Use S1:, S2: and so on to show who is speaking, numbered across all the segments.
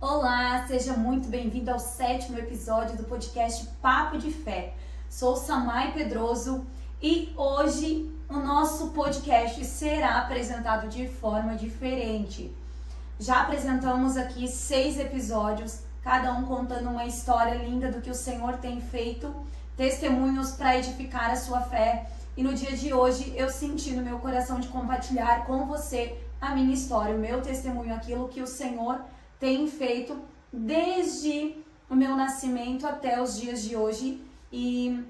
S1: Olá, seja muito bem-vindo ao 7º episódio do podcast Papo de Fé. Sou Samay Pedroso e hoje o nosso podcast será apresentado de forma diferente. Já apresentamos aqui 6 episódios, cada um contando uma história linda do que o Senhor tem feito, testemunhos para edificar a sua fé. E no dia de hoje eu senti no meu coração de compartilhar com você a minha história, o meu testemunho, aquilo que o Senhor tem feito desde o meu nascimento até os dias de hoje, e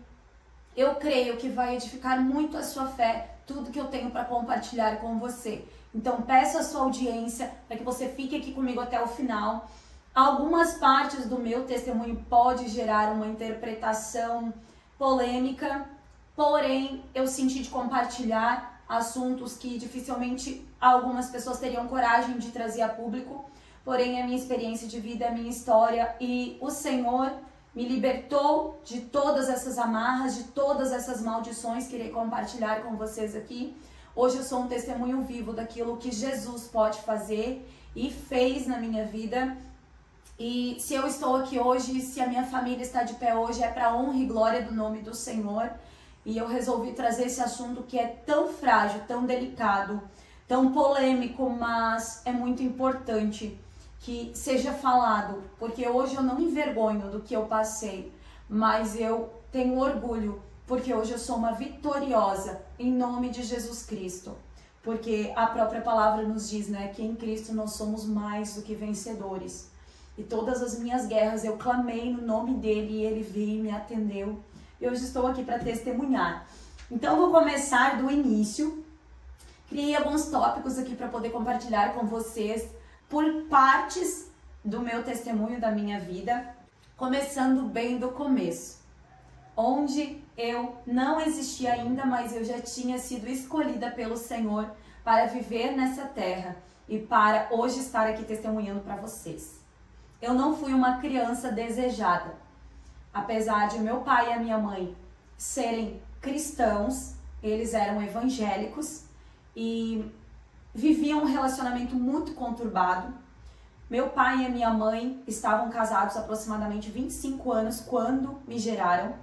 S1: eu creio que vai edificar muito a sua fé, tudo que eu tenho para compartilhar com você. Então peço a sua audiência para que você fique aqui comigo até o final. Algumas partes do meu testemunho pode gerar uma interpretação polêmica, porém eu senti de compartilhar assuntos que dificilmente algumas pessoas teriam coragem de trazer a público. Porém, a minha experiência de vida, a minha história, e o Senhor me libertou de todas essas amarras, de todas essas maldições que irei compartilhar com vocês aqui. Hoje eu sou um testemunho vivo daquilo que Jesus pode fazer e fez na minha vida. E se eu estou aqui hoje, se a minha família está de pé hoje, é para honra e glória do nome do Senhor. E eu resolvi trazer esse assunto que é tão frágil, tão delicado, tão polêmico, mas é muito importante que seja falado, porque hoje eu não me envergonho do que eu passei, mas eu tenho orgulho, porque hoje eu sou uma vitoriosa em nome de Jesus Cristo, porque a própria palavra nos diz, né, que em Cristo nós somos mais do que vencedores, e todas as minhas guerras eu clamei no nome dele e ele veio e me atendeu, e hoje estou aqui para testemunhar. Então eu vou começar do início, criei alguns tópicos aqui para poder compartilhar com vocês, por partes do meu testemunho da minha vida, começando bem do começo, onde eu não existia ainda, mas eu já tinha sido escolhida pelo Senhor para viver nessa terra e para hoje estar aqui testemunhando para vocês. Eu não fui uma criança desejada, apesar de meu pai e a minha mãe serem cristãos, eles eram evangélicos e viviam um relacionamento muito conturbado. Meu pai e a minha mãe estavam casados há aproximadamente 25 anos quando me geraram.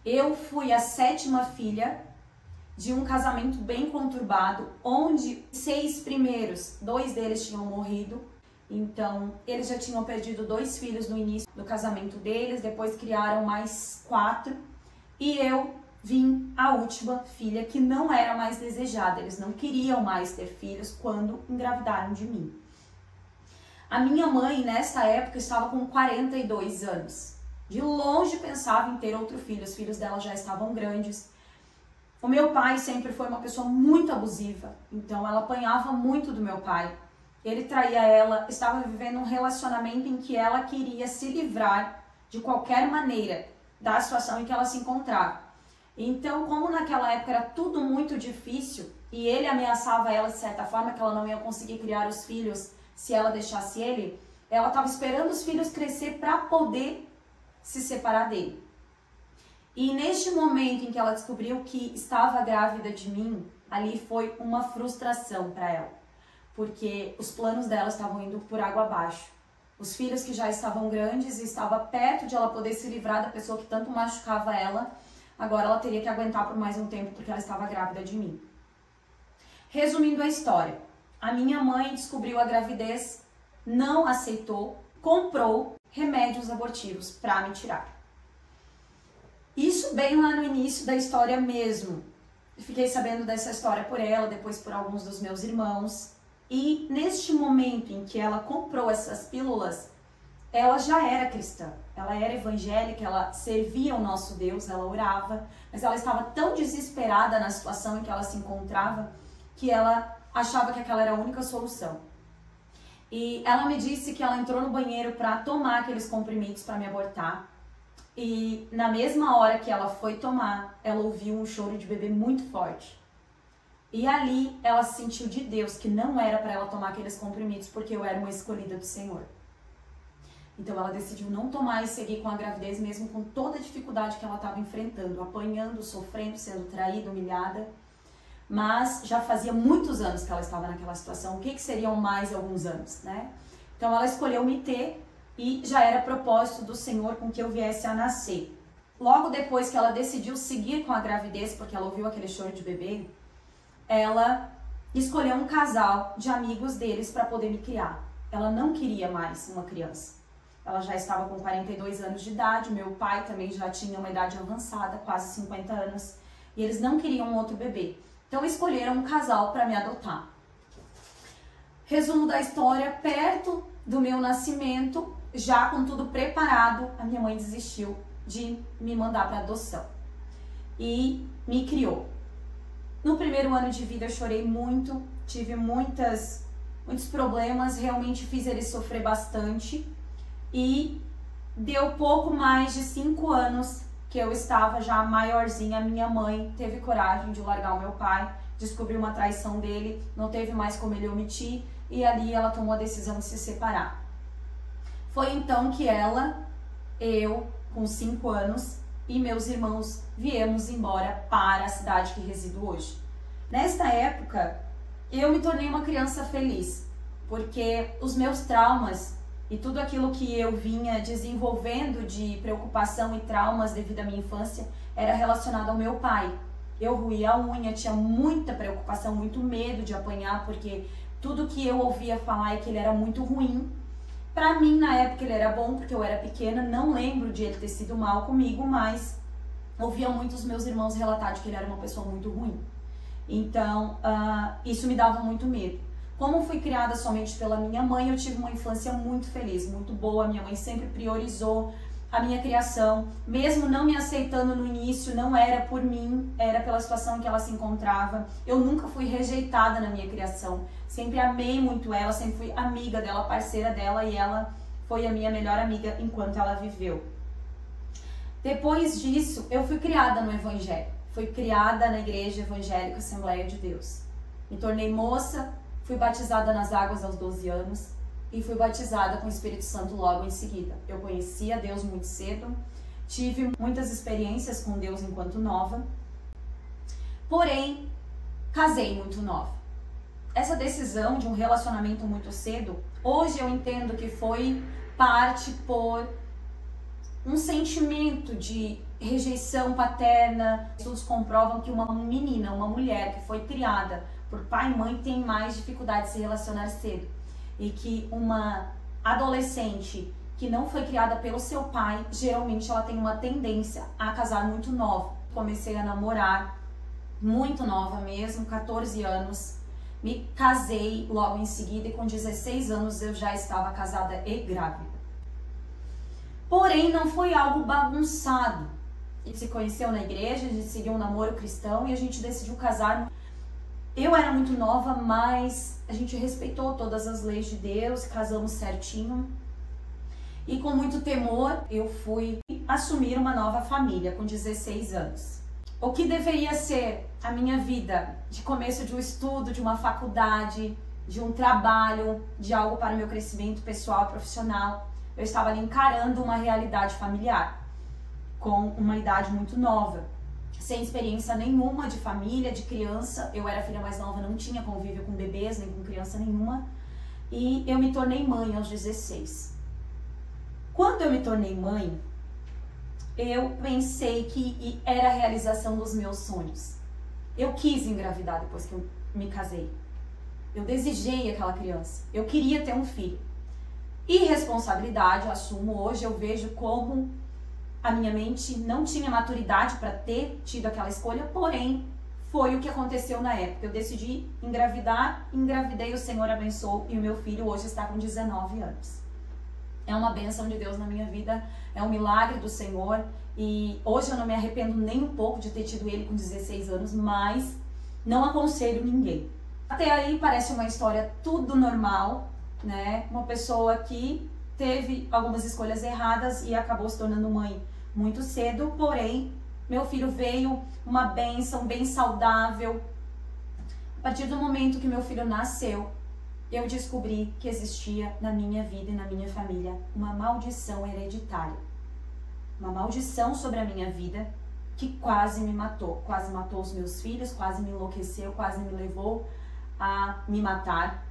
S1: Eu fui a 7ª filha de um casamento bem conturbado, onde 6 primeiros, 2 deles tinham morrido. Então, eles já tinham perdido 2 filhos no início do casamento deles, depois criaram mais 4. E eu vim a última filha, que não era mais desejada, eles não queriam mais ter filhos quando engravidaram de mim. A minha mãe, nessa época, estava com 42 anos. De longe pensava em ter outro filho, os filhos dela já estavam grandes. O meu pai sempre foi uma pessoa muito abusiva, então ela apanhava muito do meu pai. Ele traía ela, estava vivendo um relacionamento em que ela queria se livrar de qualquer maneira da situação em que ela se encontrava. Então, como naquela época era tudo muito difícil e ele ameaçava ela de certa forma que ela não ia conseguir criar os filhos se ela deixasse ele, ela estava esperando os filhos crescer para poder se separar dele. E neste momento em que ela descobriu que estava grávida de mim, ali foi uma frustração para ela, porque os planos dela estavam indo por água abaixo. Os filhos que já estavam grandes e estava perto de ela poder se livrar da pessoa que tanto machucava ela, agora ela teria que aguentar por mais um tempo porque ela estava grávida de mim. Resumindo a história, a minha mãe descobriu a gravidez, não aceitou, comprou remédios abortivos para me tirar. Isso bem lá no início da história mesmo. Fiquei sabendo dessa história por ela, depois por alguns dos meus irmãos. E neste momento em que ela comprou essas pílulas, ela já era cristã, ela era evangélica, ela servia o nosso Deus, ela orava, mas ela estava tão desesperada na situação em que ela se encontrava que ela achava que aquela era a única solução. E ela me disse que ela entrou no banheiro para tomar aqueles comprimidos para me abortar e na mesma hora que ela foi tomar, ela ouviu um choro de bebê muito forte. E ali ela sentiu de Deus que não era para ela tomar aqueles comprimidos porque eu era uma escolhida do Senhor. Então ela decidiu não tomar e seguir com a gravidez, mesmo com toda a dificuldade que ela estava enfrentando, apanhando, sofrendo, sendo traída, humilhada. Mas já fazia muitos anos que ela estava naquela situação. O que seriam mais alguns anos, né? Então ela escolheu me ter e já era propósito do Senhor com que eu viesse a nascer. Logo depois que ela decidiu seguir com a gravidez, porque ela ouviu aquele choro de bebê, ela escolheu um casal de amigos deles para poder me criar. Ela não queria mais uma criança. Ela já estava com 42 anos de idade, meu pai também já tinha uma idade avançada, quase 50 anos, e eles não queriam um outro bebê. Então escolheram um casal para me adotar. Resumo da história, perto do meu nascimento, já com tudo preparado, a minha mãe desistiu de me mandar para adoção e me criou. No primeiro ano de vida eu chorei muito, tive muitos problemas, realmente fiz ele sofrer bastante e deu pouco mais de 5 anos que eu estava já maiorzinha, minha mãe teve coragem de largar o meu pai, descobriu uma traição dele, não teve mais como ele omitir e ali ela tomou a decisão de se separar. Foi então que eu, com 5 anos, e meus irmãos viemos embora para a cidade que resido hoje. Nesta época, eu me tornei uma criança feliz, porque os meus traumas e tudo aquilo que eu vinha desenvolvendo de preocupação e traumas devido à minha infância era relacionado ao meu pai. Eu roía a unha, tinha muita preocupação, muito medo de apanhar, porque tudo que eu ouvia falar é que ele era muito ruim. Pra mim, na época, ele era bom, porque eu era pequena, não lembro de ele ter sido mal comigo, mas ouvia muitos meus irmãos relatar de que ele era uma pessoa muito ruim. Então, isso me dava muito medo. Como fui criada somente pela minha mãe, eu tive uma infância muito feliz, muito boa. Minha mãe sempre priorizou a minha criação, mesmo não me aceitando no início, não era por mim, era pela situação em que ela se encontrava. Eu nunca fui rejeitada na minha criação, sempre amei muito ela, sempre fui amiga dela, parceira dela, e ela foi a minha melhor amiga enquanto ela viveu. Depois disso, eu fui criada no Evangelho, fui criada na Igreja Evangélica Assembleia de Deus. Me tornei moça, fui batizada nas águas aos 12 anos, e fui batizada com o Espírito Santo logo em seguida. Eu conhecia Deus muito cedo, tive muitas experiências com Deus enquanto nova, porém, casei muito nova. Essa decisão de um relacionamento muito cedo, hoje eu entendo que foi parte por um sentimento de rejeição paterna. Estudos comprovam que uma menina, uma mulher que foi criada por pai e mãe tem mais dificuldade de se relacionar cedo. E que uma adolescente que não foi criada pelo seu pai, geralmente ela tem uma tendência a casar muito nova. Comecei a namorar muito nova mesmo, 14 anos. Me casei logo em seguida e com 16 anos eu já estava casada e grávida. Porém, não foi algo bagunçado. A gente se conheceu na igreja, a gente seguiu um namoro cristão e a gente decidiu casar. Eu era muito nova, mas a gente respeitou todas as leis de Deus, casamos certinho. E com muito temor, eu fui assumir uma nova família com 16 anos. O que deveria ser a minha vida de começo de um estudo, de uma faculdade, de um trabalho, de algo para o meu crescimento pessoal e profissional, eu estava ali encarando uma realidade familiar, com uma idade muito nova. Sem experiência nenhuma de família, de criança. Eu era a filha mais nova, não tinha convívio com bebês, nem com criança nenhuma. E eu me tornei mãe aos 16. Quando eu me tornei mãe, eu pensei que era a realização dos meus sonhos. Eu quis engravidar depois que eu me casei. Eu desejei aquela criança. Eu queria ter um filho. Irresponsabilidade, eu assumo hoje, eu vejo como a minha mente não tinha maturidade para ter tido aquela escolha, porém, foi o que aconteceu na época. Eu decidi engravidar, engravidei, o Senhor abençoou e o meu filho hoje está com 19 anos. É uma bênção de Deus na minha vida, é um milagre do Senhor e hoje eu não me arrependo nem um pouco de ter tido ele com 16 anos, mas não aconselho ninguém. Até aí parece uma história tudo normal, né? Uma pessoa que teve algumas escolhas erradas e acabou se tornando mãe muito cedo, porém, meu filho veio uma bênção bem saudável. A partir do momento que meu filho nasceu, eu descobri que existia na minha vida e na minha família uma maldição hereditária. Uma maldição sobre a minha vida que quase me matou os meus filhos, quase me enlouqueceu, quase me levou a me matar.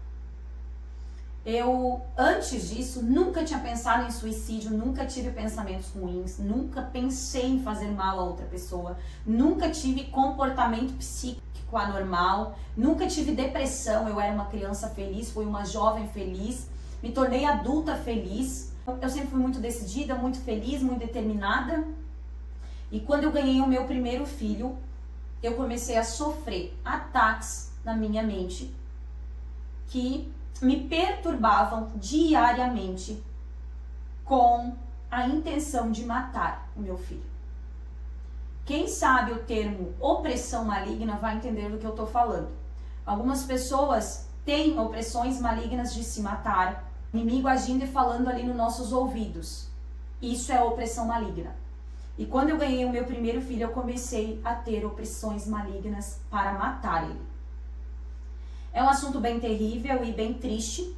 S1: Eu, antes disso, nunca tinha pensado em suicídio, nunca tive pensamentos ruins, nunca pensei em fazer mal a outra pessoa, nunca tive comportamento psíquico anormal, nunca tive depressão. Eu era uma criança feliz, fui uma jovem feliz, me tornei adulta feliz. Eu sempre fui muito decidida, muito feliz, muito determinada. E quando eu ganhei o meu primeiro filho, eu comecei a sofrer ataques na minha mente que me perturbavam diariamente com a intenção de matar o meu filho. Quem sabe o termo opressão maligna vai entender do que eu estou falando. Algumas pessoas têm opressões malignas de se matar, inimigo agindo e falando ali nos nossos ouvidos. Isso é opressão maligna. E quando eu ganhei o meu primeiro filho, eu comecei a ter opressões malignas para matar ele. É um assunto bem terrível e bem triste.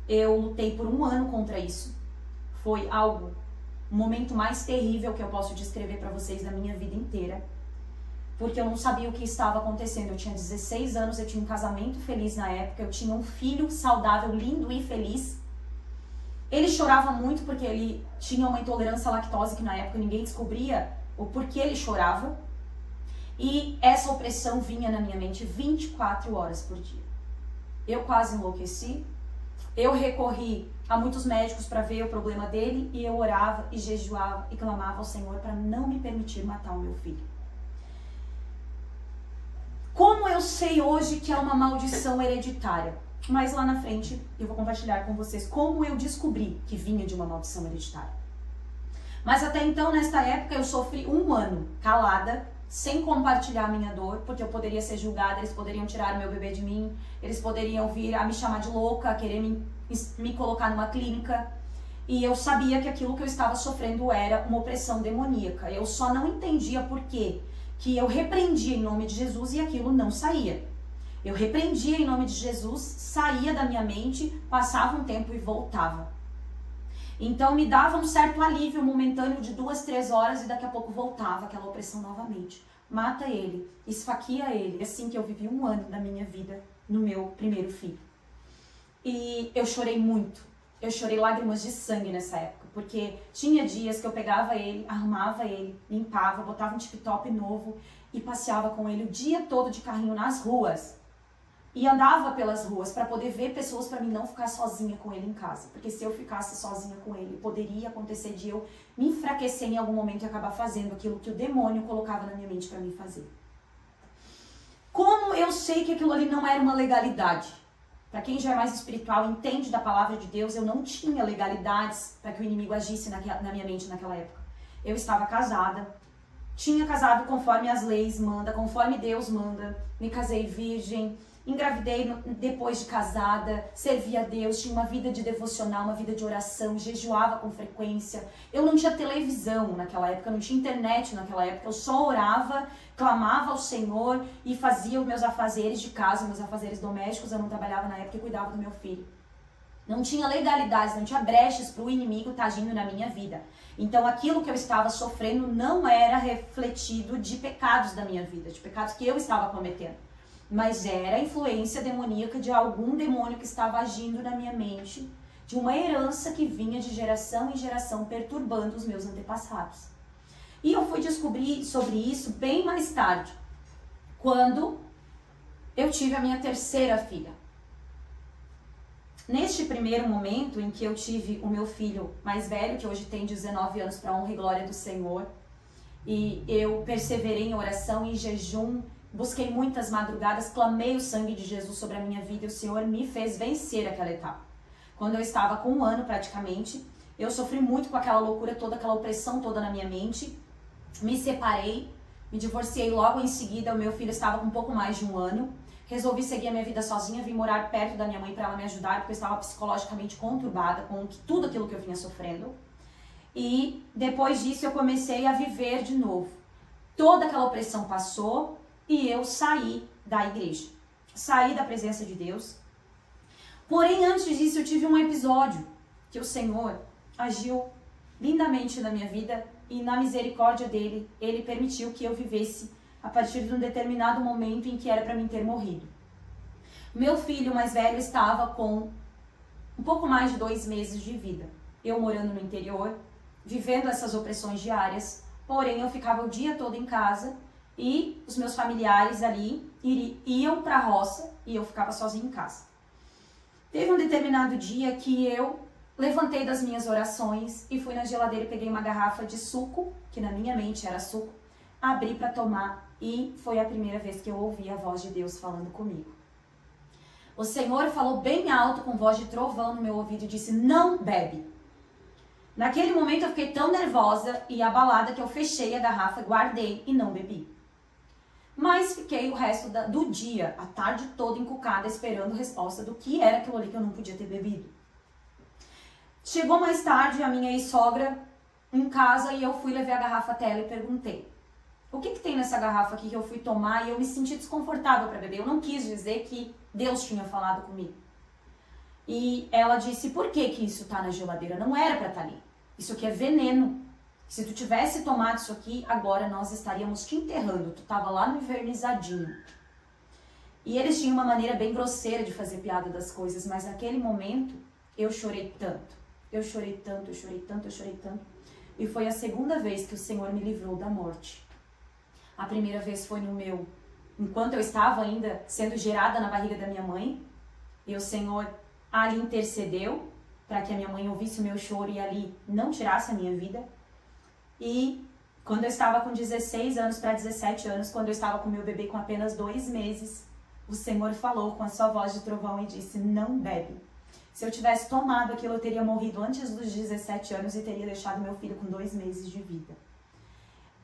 S1: Eu lutei por 1 ano contra isso. Foi o momento mais terrível que eu posso descrever para vocês da minha vida inteira. Porque eu não sabia o que estava acontecendo. Eu tinha 16 anos, eu tinha um casamento feliz na época, eu tinha um filho saudável, lindo e feliz. Ele chorava muito porque ele tinha uma intolerância à lactose que na época ninguém descobria o porquê ele chorava. E essa opressão vinha na minha mente 24 horas por dia. Eu quase enlouqueci. Eu recorri a muitos médicos para ver o problema dele e eu orava e jejuava e clamava ao Senhor para não me permitir matar o meu filho. Como eu sei hoje que é uma maldição hereditária? Mas lá na frente eu vou compartilhar com vocês como eu descobri que vinha de uma maldição hereditária. Mas até então, nesta época, eu sofri 1 ano calada, sem compartilhar a minha dor, porque eu poderia ser julgada, eles poderiam tirar o meu bebê de mim, eles poderiam vir a me chamar de louca, querer me colocar numa clínica. E eu sabia que aquilo que eu estava sofrendo era uma opressão demoníaca. Eu só não entendia por quê, que eu repreendia em nome de Jesus e aquilo não saía. Eu repreendia em nome de Jesus, saía da minha mente, passava um tempo e voltava. Então me dava um certo alívio momentâneo de 2, 3 horas e daqui a pouco voltava aquela opressão novamente. Mata ele, esfaqueia ele. Assim que eu vivi 1 ano da minha vida no meu primeiro filho. E eu chorei muito. Eu chorei lágrimas de sangue nessa época, porque tinha dias que eu pegava ele, arrumava ele, limpava, botava um tip-top novo e passeava com ele o dia todo de carrinho nas ruas. E andava pelas ruas para poder ver pessoas, para mim não ficar sozinha com ele em casa. Porque se eu ficasse sozinha com ele, poderia acontecer de eu me enfraquecer em algum momento e acabar fazendo aquilo que o demônio colocava na minha mente para mim fazer. Como eu sei que aquilo ali não era uma legalidade? Para quem já é mais espiritual, entende da palavra de Deus, eu não tinha legalidades para que o inimigo agisse na minha mente naquela época. Eu estava casada, tinha casado conforme as leis mandam, conforme Deus manda, me casei virgem, engravidei depois de casada, servia a Deus, tinha uma vida de devocional, uma vida de oração, jejuava com frequência. Eu não tinha televisão naquela época, não tinha internet naquela época, eu só orava, clamava ao Senhor e fazia os meus afazeres de casa, meus afazeres domésticos. Eu não trabalhava na época e cuidava do meu filho. Não tinha legalidades, não tinha brechas para o inimigo estar agindo na minha vida. Então aquilo que eu estava sofrendo não era refletido de pecados da minha vida, de pecados que eu estava cometendo. Mas era a influência demoníaca de algum demônio que estava agindo na minha mente, de uma herança que vinha de geração em geração, perturbando os meus antepassados. E eu fui descobrir sobre isso bem mais tarde, quando eu tive a minha terceira filha. Neste primeiro momento em que eu tive o meu filho mais velho, que hoje tem 19 anos, para a honra e glória do Senhor, e eu perseverei em oração e em jejum, busquei muitas madrugadas, clamei o sangue de Jesus sobre a minha vida e o Senhor me fez vencer aquela etapa. Quando eu estava com 1 ano praticamente, eu sofri muito com aquela loucura toda, aquela opressão toda na minha mente. Me separei, me divorciei logo em seguida, o meu filho estava com um pouco mais de 1 ano. Resolvi seguir a minha vida sozinha, vim morar perto da minha mãe para ela me ajudar, porque eu estava psicologicamente conturbada com tudo aquilo que eu vinha sofrendo. E depois disso eu comecei a viver de novo. Toda aquela opressão passou e eu saí da igreja, saí da presença de Deus. Porém, antes disso eu tive um episódio que o Senhor agiu lindamente na minha vida e na misericórdia dele, ele permitiu que eu vivesse a partir de um determinado momento em que era para mim ter morrido. Meu filho mais velho estava com um pouco mais de 2 meses de vida. Eu morando no interior, vivendo essas opressões diárias, porém eu ficava o dia todo em casa e os meus familiares ali iam para a roça e eu ficava sozinha em casa. Teve um determinado dia que eu levantei das minhas orações e fui na geladeira e peguei uma garrafa de suco, que na minha mente era suco, abri para tomar e foi a primeira vez que eu ouvi a voz de Deus falando comigo. O Senhor falou bem alto com voz de trovão no meu ouvido e disse: não bebe. Naquele momento eu fiquei tão nervosa e abalada que eu fechei a garrafa, guardei e não bebi. Mas fiquei o resto do dia, a tarde toda encucada, esperando resposta do que era aquilo ali que eu não podia ter bebido. Chegou mais tarde a minha ex-sogra em casa e eu fui levar a garrafa até ela e perguntei: o que tem nessa garrafa aqui que eu fui tomar e eu me senti desconfortável para beber? Eu não quis dizer que Deus tinha falado comigo. E ela disse: por que isso tá na geladeira? Não era para estar ali. Isso aqui é veneno. Se tu tivesse tomado isso aqui, agora nós estaríamos te enterrando. Tu tava lá no invernizadinho. E eles tinham uma maneira bem grosseira de fazer piada das coisas, mas naquele momento eu chorei tanto. Eu chorei tanto, eu chorei tanto, eu chorei tanto. E foi a segunda vez que o Senhor me livrou da morte. A primeira vez foi enquanto eu estava ainda sendo gerada na barriga da minha mãe, e o Senhor ali intercedeu para que a minha mãe ouvisse o meu choro e ali não tirasse a minha vida. E quando eu estava com 16 anos para 17 anos, quando eu estava com meu bebê com apenas 2 meses, o Senhor falou com a sua voz de trovão e disse: não bebe. Se eu tivesse tomado aquilo, eu teria morrido antes dos 17 anos e teria deixado meu filho com 2 meses de vida.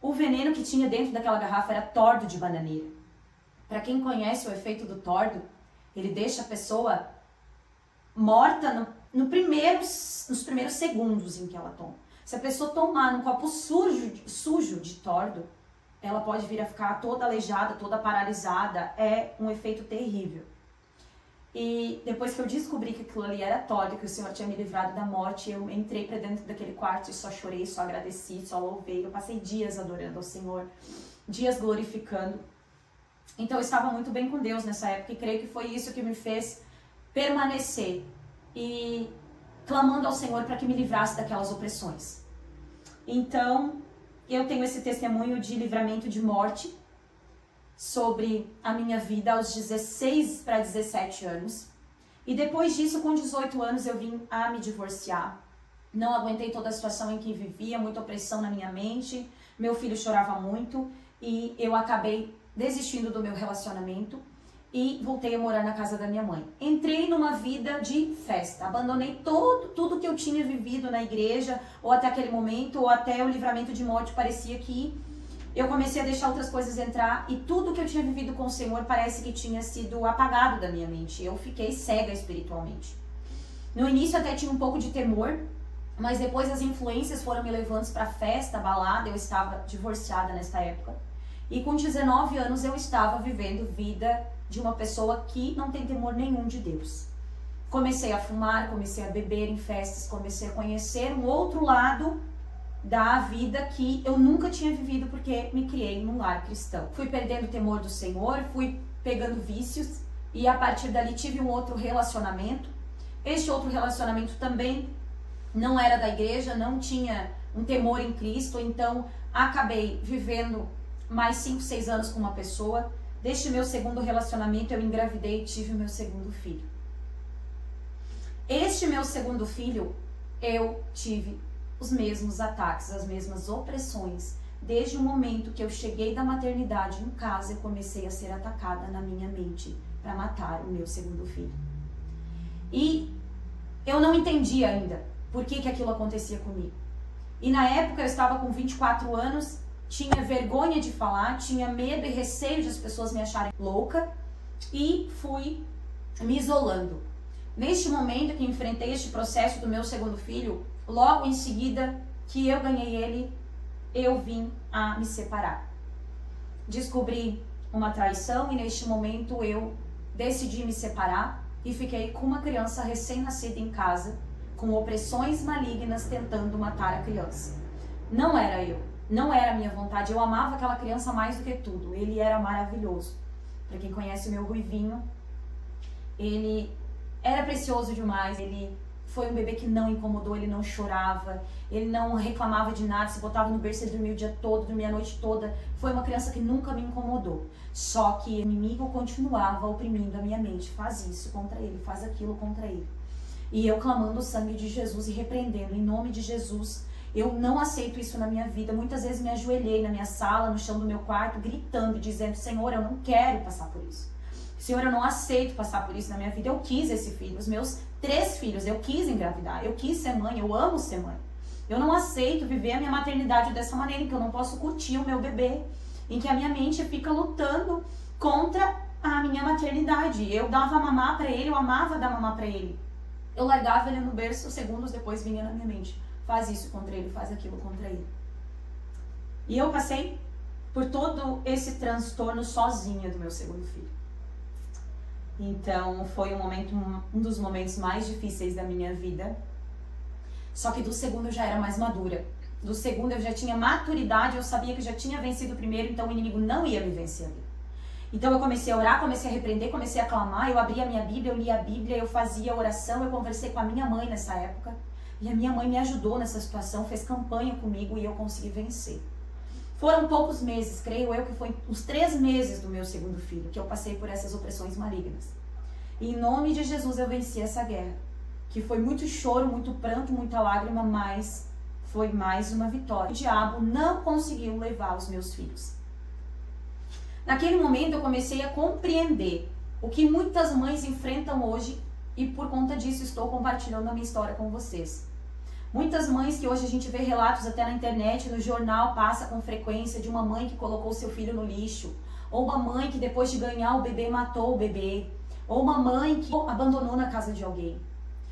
S1: O veneno que tinha dentro daquela garrafa era tordo de bananeira. Para quem conhece o efeito do tordo, ele deixa a pessoa morta nos primeiros segundos em que ela toma. Se a pessoa tomar num copo sujo de tordo, ela pode vir a ficar toda aleijada, toda paralisada. É um efeito terrível. E depois que eu descobri que aquilo ali era tordo, que o Senhor tinha me livrado da morte, eu entrei para dentro daquele quarto e só chorei, só agradeci, só louvei. Eu passei dias adorando ao Senhor, dias glorificando. Então eu estava muito bem com Deus nessa época e creio que foi isso que me fez permanecer e clamando ao Senhor para que me livrasse daquelas opressões. Então eu tenho esse testemunho de livramento de morte sobre a minha vida aos 16 para 17 anos. E depois disso, com 18 anos, eu vim a me divorciar. Não aguentei toda a situação em que vivia, muita opressão na minha mente. Meu filho chorava muito e eu acabei desistindo do meu relacionamento e voltei a morar na casa da minha mãe. Entrei numa vida de festa, abandonei tudo que eu tinha vivido na igreja, ou até aquele momento, ou até o livramento de morte. Parecia que eu comecei a deixar outras coisas entrar e tudo que eu tinha vivido com o Senhor parece que tinha sido apagado da minha mente. Eu fiquei cega espiritualmente. No início até tinha um pouco de temor, mas depois as influências foram me levando para festa, balada. Eu estava divorciada nessa época. E com 19 anos eu estava vivendo vida de uma pessoa que não tem temor nenhum de Deus. Comecei a fumar, comecei a beber em festas, comecei a conhecer um outro lado da vida que eu nunca tinha vivido porque me criei num lar cristão. Fui perdendo o temor do Senhor, fui pegando vícios e a partir dali tive um outro relacionamento. Este outro relacionamento também não era da igreja, não tinha um temor em Cristo, então acabei vivendo mais 5, 6 anos com uma pessoa. Deste meu segundo relacionamento eu engravidei e tive o meu segundo filho. Este meu segundo filho, eu tive os mesmos ataques, as mesmas opressões. Desde o momento que eu cheguei da maternidade em casa, eu comecei a ser atacada na minha mente para matar o meu segundo filho. E eu não entendi ainda por que aquilo acontecia comigo. E na época eu estava com 24 anos, tinha vergonha de falar, tinha medo e receio de as pessoas me acharem louca e fui me isolando. Neste momento que enfrentei este processo do meu segundo filho, logo em seguida que eu ganhei ele, eu vim a me separar. Descobri uma traição e neste momento eu decidi me separar e fiquei com uma criança recém-nascida em casa, com opressões malignas tentando matar a criança. Não era eu, não era a minha vontade, eu amava aquela criança mais do que tudo, ele era maravilhoso. Para quem conhece o meu Ruivinho, ele era precioso demais, ele Foi um bebê que não incomodou, ele não chorava, ele não reclamava de nada, se botava no berço, ele dormia o dia todo, dormia a noite toda. Foi uma criança que nunca me incomodou. Só que o inimigo continuava oprimindo a minha mente. Faz isso contra ele, faz aquilo contra ele. E eu clamando o sangue de Jesus e repreendendo, em nome de Jesus, eu não aceito isso na minha vida. Muitas vezes me ajoelhei na minha sala, no chão do meu quarto, gritando e dizendo, Senhor, eu não quero passar por isso. Senhor, eu não aceito passar por isso na minha vida. Eu quis esse filho, os meus 3 filhos, eu quis engravidar, eu quis ser mãe, eu amo ser mãe. Eu não aceito viver a minha maternidade dessa maneira, em que eu não posso curtir o meu bebê, em que a minha mente fica lutando contra a minha maternidade. Eu dava mamar pra ele, eu amava dar mamar pra ele. Eu largava ele no berço, segundos depois vinha na minha mente, faz isso contra ele, faz aquilo contra ele. E eu passei por todo esse transtorno sozinha do meu segundo filho. Então foi um dos momentos mais difíceis da minha vida. Só que do segundo eu já era mais madura. Do segundo eu já tinha maturidade, eu sabia que eu já tinha vencido o primeiro, então o inimigo não ia me vencer ali. Então eu comecei a orar, comecei a repreender, comecei a clamar, eu abria a minha Bíblia, eu lia a Bíblia, eu fazia oração, eu conversei com a minha mãe nessa época. E a minha mãe me ajudou nessa situação, fez campanha comigo e eu consegui vencer. Foram poucos meses, creio eu que foi uns 3 meses do meu segundo filho, que eu passei por essas opressões malignas. E em nome de Jesus eu venci essa guerra, que foi muito choro, muito pranto, muita lágrima, mas foi mais uma vitória. O diabo não conseguiu levar os meus filhos. Naquele momento eu comecei a compreender o que muitas mães enfrentam hoje e por conta disso estou compartilhando a minha história com vocês. Muitas mães que hoje a gente vê relatos até na internet, no jornal, passa com frequência de uma mãe que colocou seu filho no lixo, ou uma mãe que depois de ganhar o bebê matou o bebê, ou uma mãe que abandonou na casa de alguém.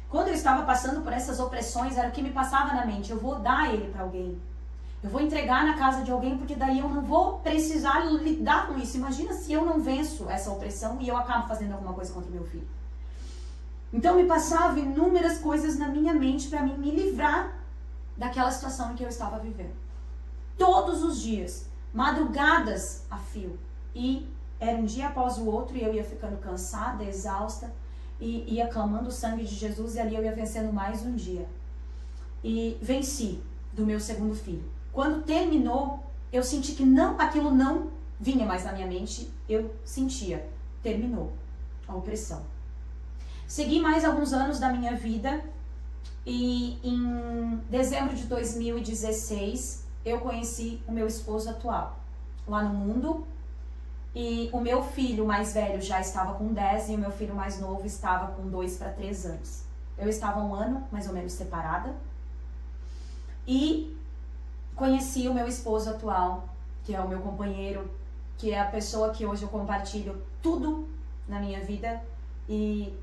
S1: Quando eu estava passando por essas opressões, era o que me passava na mente, eu vou dar ele para alguém. Eu vou entregar na casa de alguém, porque daí eu não vou precisar lidar com isso. Imagina se eu não venço essa opressão e eu acabo fazendo alguma coisa contra o meu filho. Então me passava inúmeras coisas na minha mente para mim me livrar daquela situação em que eu estava vivendo. Todos os dias, madrugadas a fio. E era um dia após o outro e eu ia ficando cansada, exausta, e ia clamando o sangue de Jesus e ali eu ia vencendo mais um dia. E venci do meu segundo filho. Quando terminou, eu senti que aquilo não vinha mais na minha mente, eu sentia, terminou a opressão. Segui mais alguns anos da minha vida e em dezembro de 2016 eu conheci o meu esposo atual lá no mundo. E o meu filho mais velho já estava com 10 e o meu filho mais novo estava com 2 para 3 anos. Eu estava 1 ano, mais ou menos, separada. E conheci o meu esposo atual, que é o meu companheiro, que é a pessoa que hoje eu compartilho tudo na minha vida. E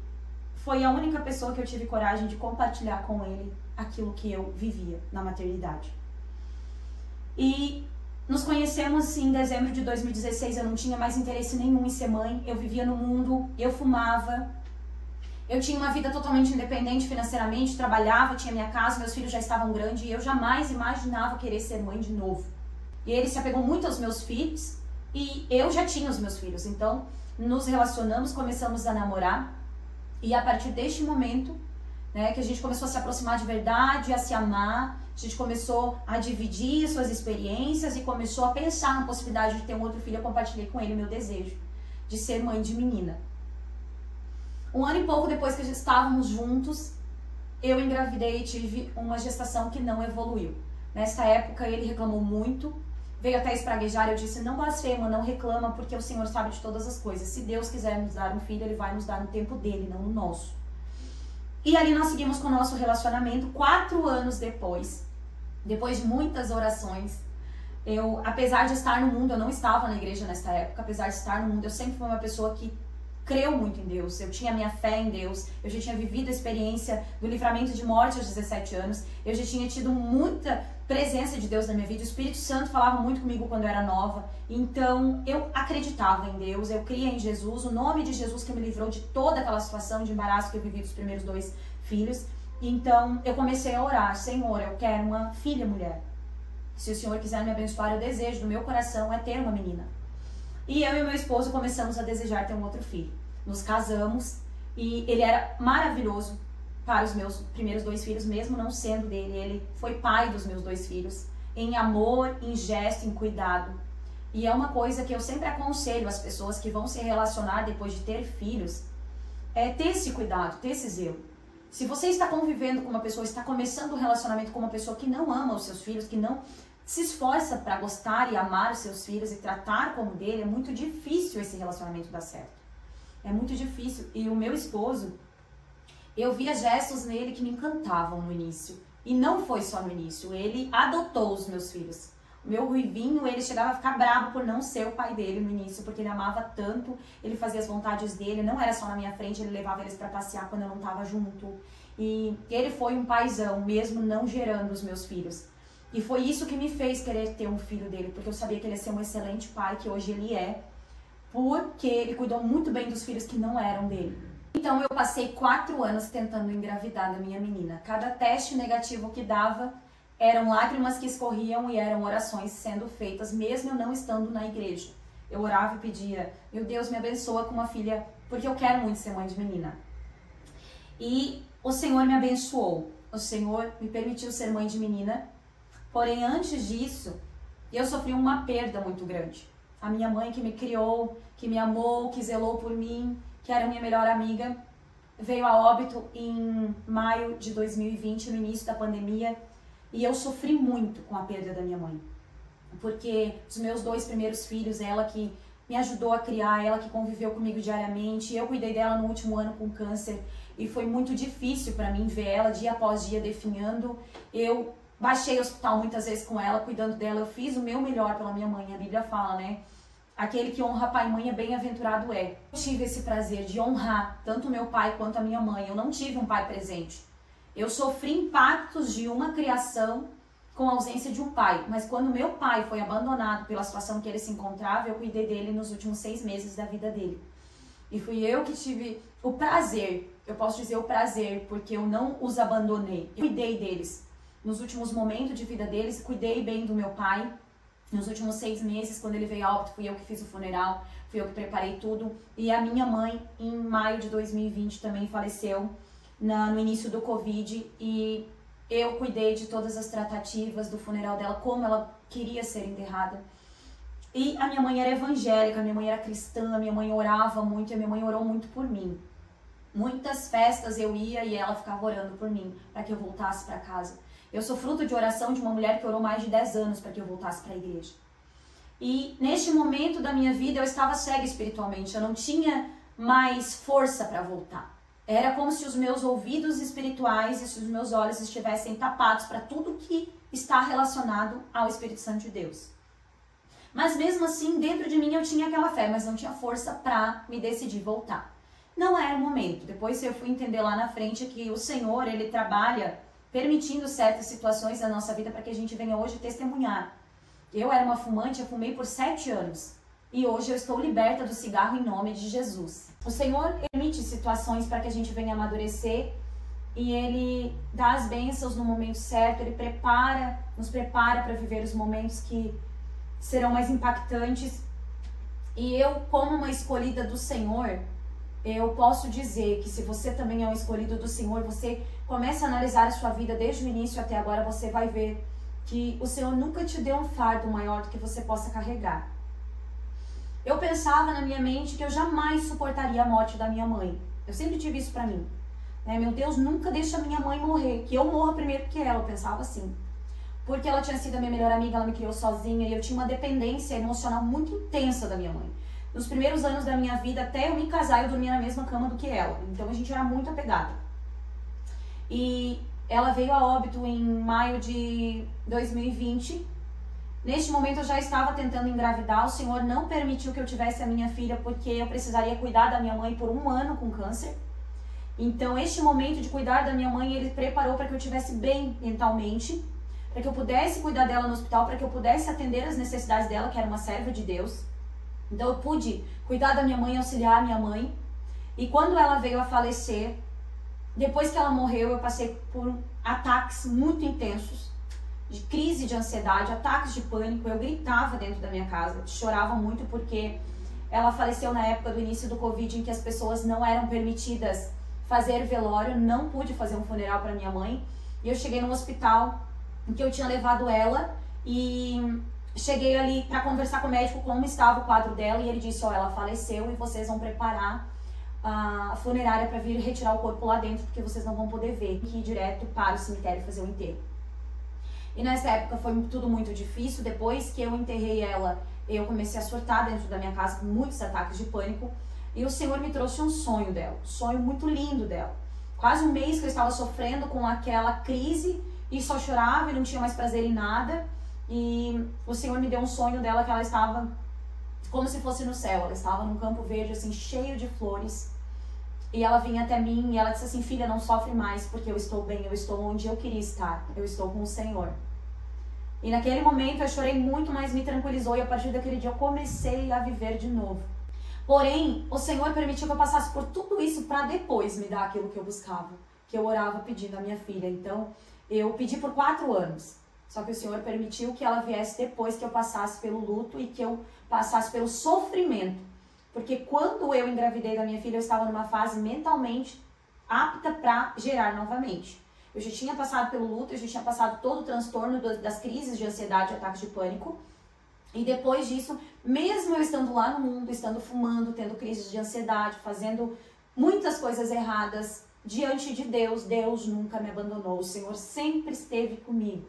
S1: foi a única pessoa que eu tive coragem de compartilhar com ele aquilo que eu vivia na maternidade. E nos conhecemos em dezembro de 2016, eu não tinha mais interesse nenhum em ser mãe, eu vivia no mundo, eu fumava, eu tinha uma vida totalmente independente financeiramente, trabalhava, tinha minha casa, meus filhos já estavam grandes e eu jamais imaginava querer ser mãe de novo. E ele se apegou muito aos meus filhos e eu já tinha os meus filhos, então nos relacionamos, começamos a namorar e a partir deste momento, né, que a gente começou a se aproximar de verdade, a se amar, a gente começou a dividir suas experiências e começou a pensar na possibilidade de ter um outro filho. Eu compartilhei com ele o meu desejo de ser mãe de menina. 1 ano e pouco depois que a gente estávamos juntos, eu engravidei e tive uma gestação que não evoluiu. Nessa época ele reclamou muito, veio até espraguejar, eu disse, não blasfema, não reclama, porque o Senhor sabe de todas as coisas. Se Deus quiser nos dar um filho, Ele vai nos dar no tempo dele, não no nosso. E ali nós seguimos com o nosso relacionamento. 4 anos depois de muitas orações, eu, apesar de estar no mundo, eu não estava na igreja nessa época, apesar de estar no mundo, eu sempre fui uma pessoa que creu muito em Deus, eu tinha minha fé em Deus, eu já tinha vivido a experiência do livramento de morte aos 17 anos, eu já tinha tido muita presença de Deus na minha vida, o Espírito Santo falava muito comigo quando eu era nova, então eu acreditava em Deus, eu cria em Jesus, o nome de Jesus que me livrou de toda aquela situação de embaraço que eu vivi dos primeiros 2 filhos, então eu comecei a orar, Senhor, eu quero uma filha mulher, se o Senhor quiser me abençoar, o desejo do meu coração é ter uma menina. E eu e meu esposo começamos a desejar ter um outro filho. Nos casamos e ele era maravilhoso para os meus primeiros 2 filhos, mesmo não sendo dele. Ele foi pai dos meus 2 filhos, em amor, em gesto, em cuidado. E é uma coisa que eu sempre aconselho as pessoas que vão se relacionar depois de ter filhos, é ter esse cuidado, ter esse zelo. Se você está convivendo com uma pessoa, está começando um relacionamento com uma pessoa que não ama os seus filhos, que não se esforça para gostar e amar os seus filhos e tratar como dele, é muito difícil esse relacionamento dar certo. É muito difícil. E o meu esposo, eu via gestos nele que me encantavam no início. E não foi só no início, ele adotou os meus filhos. O meu ruivinho, ele chegava a ficar bravo por não ser o pai dele no início, porque ele amava tanto, ele fazia as vontades dele, não era só na minha frente, ele levava eles para passear quando eu não estava junto. E ele foi um paizão, mesmo não gerando os meus filhos. E foi isso que me fez querer ter um filho dele, porque eu sabia que ele ia ser um excelente pai, que hoje ele é, porque ele cuidou muito bem dos filhos que não eram dele. Então eu passei 4 anos tentando engravidar da minha menina. Cada teste negativo que dava, eram lágrimas que escorriam e eram orações sendo feitas, mesmo eu não estando na igreja. Eu orava e pedia, meu Deus, me abençoa com uma filha, porque eu quero muito ser mãe de menina. E o Senhor me abençoou, o Senhor me permitiu ser mãe de menina, porém antes disso, eu sofri uma perda muito grande. A minha mãe que me criou, que me amou, que zelou por mim, que era minha melhor amiga, veio a óbito em maio de 2020, no início da pandemia, e eu sofri muito com a perda da minha mãe, porque os meus 2 primeiros filhos, ela que me ajudou a criar, ela que conviveu comigo diariamente, eu cuidei dela no último ano com câncer, e foi muito difícil para mim ver ela dia após dia definhando. Eu baixei o hospital muitas vezes com ela, cuidando dela, eu fiz o meu melhor pela minha mãe, a Bíblia fala, né? Aquele que honra pai e mãe é bem-aventurado é. Eu tive esse prazer de honrar tanto meu pai quanto a minha mãe, eu não tive um pai presente. Eu sofri impactos de uma criação com a ausência de um pai, mas quando meu pai foi abandonado pela situação que ele se encontrava, eu cuidei dele nos últimos 6 meses da vida dele. E fui eu que tive o prazer, eu posso dizer o prazer, porque eu não os abandonei, eu cuidei deles. Nos últimos momentos de vida deles, cuidei bem do meu pai. Nos últimos 6 meses, quando ele veio a óbito, fui eu que fiz o funeral, fui eu que preparei tudo. E a minha mãe, em maio de 2020, também faleceu no início do Covid, e eu cuidei de todas as tratativas do funeral dela, como ela queria ser enterrada. E a minha mãe era evangélica, a minha mãe era cristã, a minha mãe orava muito, e a minha mãe orou muito por mim. Muitas festas eu ia e ela ficava orando por mim, para que eu voltasse para casa. Eu sou fruto de oração de uma mulher que orou mais de 10 anos para que eu voltasse para a igreja. E neste momento da minha vida eu estava cega espiritualmente, eu não tinha mais força para voltar. Era como se os meus ouvidos espirituais e os meus olhos estivessem tapados para tudo que está relacionado ao Espírito Santo de Deus. Mas mesmo assim, dentro de mim eu tinha aquela fé, mas não tinha força para me decidir voltar. Não era o momento. Depois eu fui entender lá na frente que o Senhor, Ele trabalha permitindo certas situações da nossa vida para que a gente venha hoje testemunhar. Eu era uma fumante, eu fumei por 7 anos. E hoje eu estou liberta do cigarro em nome de Jesus. O Senhor permite situações para que a gente venha amadurecer e Ele dá as bênçãos no momento certo, Ele nos prepara para viver os momentos que serão mais impactantes. E eu, como uma escolhida do Senhor, eu posso dizer que se você também é um escolhido do Senhor, você começa a analisar a sua vida desde o início até agora, você vai ver que o Senhor nunca te deu um fardo maior do que você possa carregar. Eu pensava na minha mente que eu jamais suportaria a morte da minha mãe. Eu sempre tive isso pra mim. Meu Deus, nunca deixa a minha mãe morrer, que eu morra primeiro que ela, eu pensava assim. Porque ela tinha sido a minha melhor amiga, ela me criou sozinha e eu tinha uma dependência emocional muito intensa da minha mãe. Nos primeiros anos da minha vida, até eu me casar, eu dormia na mesma cama do que ela. Então a gente era muito apegada. E ela veio a óbito em maio de 2020. Neste momento eu já estava tentando engravidar. O Senhor não permitiu que eu tivesse a minha filha porque eu precisaria cuidar da minha mãe por 1 ano com câncer. Então este momento de cuidar da minha mãe, Ele preparou para que eu estivesse bem mentalmente, para que eu pudesse cuidar dela no hospital, para que eu pudesse atender as necessidades dela, que era uma serva de Deus. Então eu pude cuidar da minha mãe, auxiliar a minha mãe. E quando ela veio a falecer, depois que ela morreu, eu passei por ataques muito intensos, de crise de ansiedade, ataques de pânico. Eu gritava dentro da minha casa, chorava muito porque ela faleceu na época do início do Covid, em que as pessoas não eram permitidas fazer velório, não pude fazer um funeral para minha mãe. E eu cheguei no hospital em que eu tinha levado ela e cheguei ali para conversar com o médico como estava o quadro dela, e ele disse: ó, ela faleceu e vocês vão preparar a funerária para vir retirar o corpo lá dentro, porque vocês não vão poder ver, que ir direto para o cemitério fazer o enterro. E nessa época foi tudo muito difícil. Depois que eu enterrei ela, eu comecei a surtar dentro da minha casa com muitos ataques de pânico, e o Senhor me trouxe um sonho dela, um sonho muito lindo dela. Quase um mês que eu estava sofrendo com aquela crise e só chorava e não tinha mais prazer em nada, e o Senhor me deu um sonho dela que ela estava como se fosse no céu. Ela estava num campo verde assim, cheio de flores, e ela vinha até mim e ela disse assim: filha, não sofre mais, porque eu estou bem, eu estou onde eu queria estar, eu estou com o Senhor. E naquele momento eu chorei muito, mas me tranquilizou, e a partir daquele dia eu comecei a viver de novo. Porém, o Senhor permitiu que eu passasse por tudo isso para depois me dar aquilo que eu buscava, que eu orava pedindo à minha filha. Então, eu pedi por 4 anos, só que o Senhor permitiu que ela viesse depois que eu passasse pelo luto e que eu passasse pelo sofrimento. Porque quando eu engravidei da minha filha, eu estava numa fase mentalmente apta para gerar novamente. Eu já tinha passado pelo luto, eu já tinha passado todo o transtorno das crises de ansiedade e ataques de pânico. E depois disso, mesmo eu estando lá no mundo, estando fumando, tendo crises de ansiedade, fazendo muitas coisas erradas, diante de Deus, Deus nunca me abandonou. O Senhor sempre esteve comigo.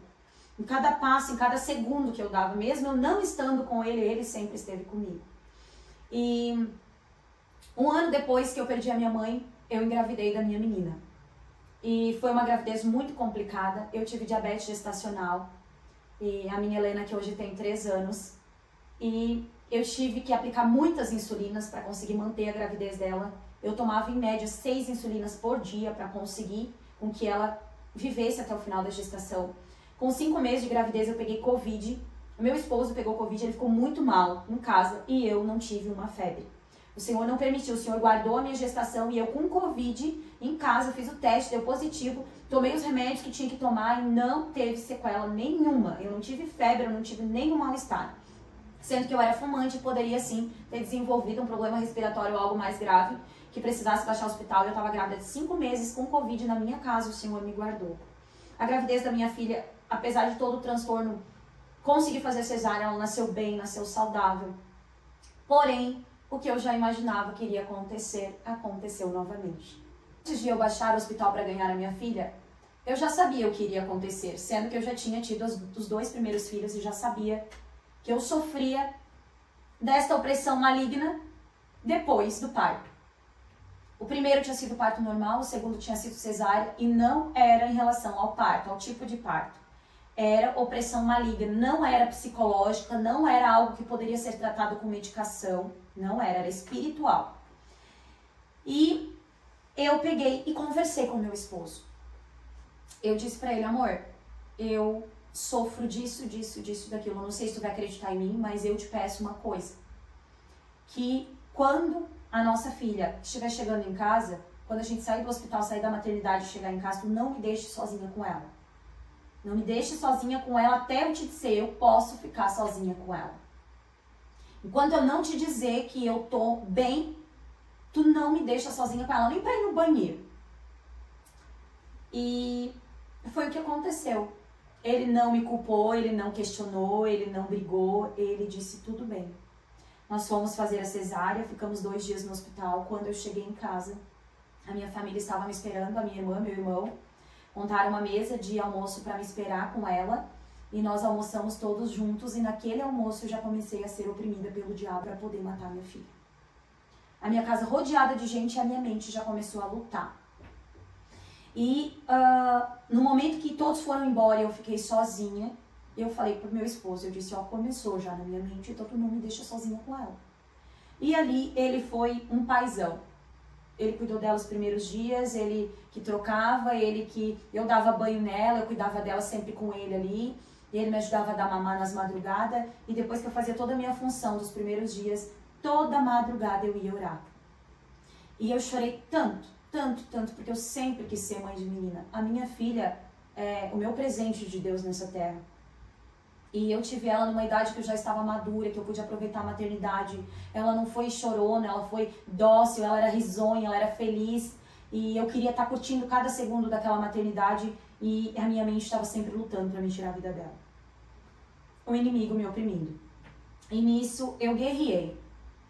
S1: Em cada passo, em cada segundo que eu dava, mesmo eu não estando com Ele, Ele sempre esteve comigo. E 1 ano depois que eu perdi a minha mãe, eu engravidei da minha menina. E foi uma gravidez muito complicada. Eu tive diabetes gestacional. E a minha Helena, que hoje tem 3 anos. E eu tive que aplicar muitas insulinas para conseguir manter a gravidez dela. Eu tomava em média 6 insulinas por dia para conseguir com que ela vivesse até o final da gestação. Com 5 meses de gravidez eu peguei Covid. O meu esposo pegou Covid, ele ficou muito mal em casa e eu não tive uma febre. O Senhor não permitiu, o Senhor guardou a minha gestação, e eu com Covid em casa fiz o teste, deu positivo, tomei os remédios que tinha que tomar e não teve sequela nenhuma. Eu não tive febre, eu não tive nenhum mal-estar. Sendo que eu era fumante e poderia sim ter desenvolvido um problema respiratório ou algo mais grave, que precisasse baixar ao hospital. Eu estava grávida de 5 meses com Covid na minha casa, o Senhor me guardou. A gravidez da minha filha, apesar de todo o transtorno, consegui fazer cesárea, ela nasceu bem, nasceu saudável. Porém, o que eu já imaginava que iria acontecer, aconteceu novamente. Antes de eu baixar ao hospital para ganhar a minha filha, eu já sabia o que iria acontecer, sendo que eu já tinha tido os 2 primeiros filhos e já sabia que eu sofria desta opressão maligna depois do parto. O primeiro tinha sido parto normal, o segundo tinha sido cesárea, e não era em relação ao parto, ao tipo de parto. Era opressão maligna, não era psicológica, não era algo que poderia ser tratado com medicação, não era espiritual. E eu peguei e conversei com meu esposo. Eu disse pra ele: amor, eu sofro disso, daquilo, eu não sei se tu vai acreditar em mim, mas eu te peço uma coisa. Que quando a nossa filha estiver chegando em casa, quando a gente sair do hospital, sair da maternidade e chegar em casa, tu não me deixe sozinha com ela. Não me deixe sozinha com ela até eu te dizer: eu posso ficar sozinha com ela. Enquanto eu não te dizer que eu tô bem, tu não me deixa sozinha com ela, nem pra ir no banheiro. E foi o que aconteceu. Ele não me culpou, ele não questionou, ele não brigou, ele disse: tudo bem. Nós fomos fazer a cesárea, ficamos 2 dias no hospital. Quando eu cheguei em casa, a minha família estava me esperando, a minha irmã, meu irmão. Montaram uma mesa de almoço para me esperar com ela, e nós almoçamos todos juntos, e naquele almoço eu já comecei a ser oprimida pelo diabo para poder matar minha filha. A minha casa rodeada de gente, e a minha mente já começou a lutar. E no momento que todos foram embora e eu fiquei sozinha, eu falei pro meu esposo, eu disse: ó, começou já na minha mente, então tu não me deixa sozinha com ela. E ali ele foi um paizão. Ele cuidou dela os primeiros dias, ele que trocava, ele que... eu dava banho nela, eu cuidava dela sempre com ele ali. E ele me ajudava a dar mamar nas madrugadas. E depois que eu fazia toda a minha função dos primeiros dias, toda madrugada eu ia orar. E eu chorei tanto, porque eu sempre quis ser mãe de menina. A minha filha é o meu presente de Deus nessa terra. E eu tive ela numa idade que eu já estava madura, que eu pude aproveitar a maternidade. Ela não foi chorona, ela foi dócil, ela era risonha, ela era feliz. E eu queria estar curtindo cada segundo daquela maternidade e a minha mente estava sempre lutando para me tirar a vida dela. O inimigo me oprimindo. E nisso eu guerriei.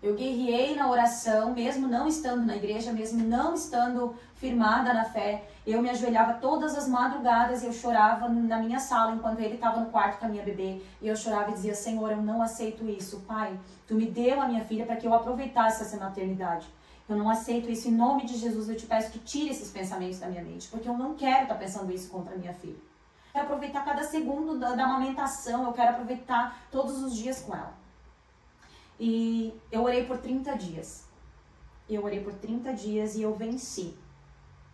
S1: Eu guerriei na oração, mesmo não estando na igreja, mesmo não estando firmada na fé. Eu me ajoelhava todas as madrugadas e eu chorava na minha sala, enquanto ele estava no quarto com a minha bebê. E eu chorava e dizia, Senhor, eu não aceito isso. Pai, Tu me deu a minha filha para que eu aproveitasse essa maternidade. Eu não aceito isso. Em nome de Jesus, eu te peço que tire esses pensamentos da minha mente, porque eu não quero estar pensando isso contra a minha filha. Eu quero aproveitar cada segundo da amamentação, eu quero aproveitar todos os dias com ela. E eu orei por 30 dias. Eu orei por 30 dias e eu venci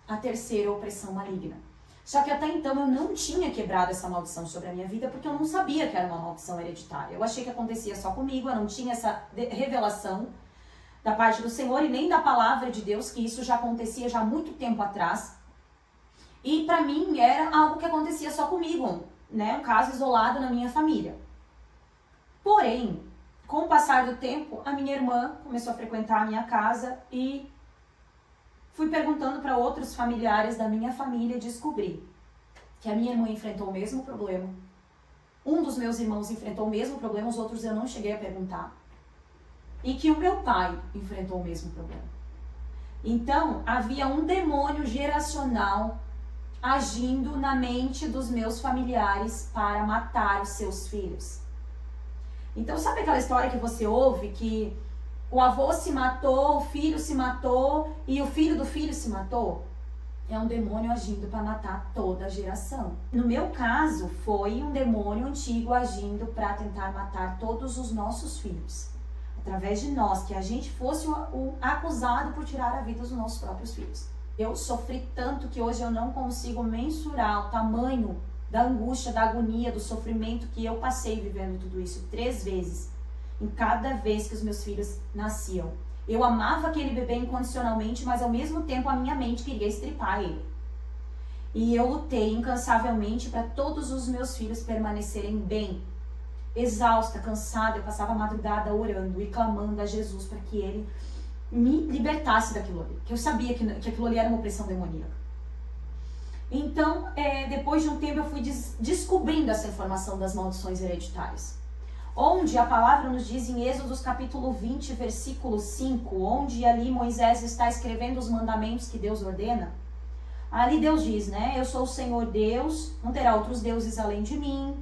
S1: a terceira opressão maligna. Só que até então eu não tinha quebrado essa maldição sobre a minha vida, porque eu não sabia que era uma maldição hereditária. Eu achei que acontecia só comigo, eu não tinha essa revelação da parte do Senhor e nem da palavra de Deus, que isso já acontecia já há muito tempo atrás. E para mim era algo que acontecia só comigo, né? Um caso isolado na minha família. Porém, com o passar do tempo, a minha irmã começou a frequentar a minha casa e fui perguntando para outros familiares da minha família e descobri que a minha irmã enfrentou o mesmo problema. Um dos meus irmãos enfrentou o mesmo problema, os outros eu não cheguei a perguntar. E que o meu pai enfrentou o mesmo problema. Então, havia um demônio geracional agindo na mente dos meus familiares para matar os seus filhos. Então, sabe aquela história que você ouve que o avô se matou, o filho se matou e o filho do filho se matou? É um demônio agindo para matar toda a geração. No meu caso, foi um demônio antigo agindo para tentar matar todos os nossos filhos. Através de nós, que a gente fosse o acusado por tirar a vida dos nossos próprios filhos. Eu sofri tanto que hoje eu não consigo mensurar o tamanho da angústia, da agonia, do sofrimento que eu passei vivendo tudo isso 3 vezes, em cada vez que os meus filhos nasciam. Eu amava aquele bebê incondicionalmente, mas ao mesmo tempo a minha mente queria estripar ele. E eu lutei incansavelmente para todos os meus filhos permanecerem bem. Exausta, cansada, eu passava a madrugada orando e clamando a Jesus para que ele me libertasse daquilo ali. Que eu sabia que aquilo ali era uma opressão demoníaca. Então, depois de um tempo, eu fui descobrindo essa informação das maldições hereditárias. Onde a palavra nos diz em Êxodo capítulo 20, versículo 5, onde ali Moisés está escrevendo os mandamentos que Deus ordena. Ali Deus diz, né? Eu sou o Senhor Deus, não terá outros deuses além de mim,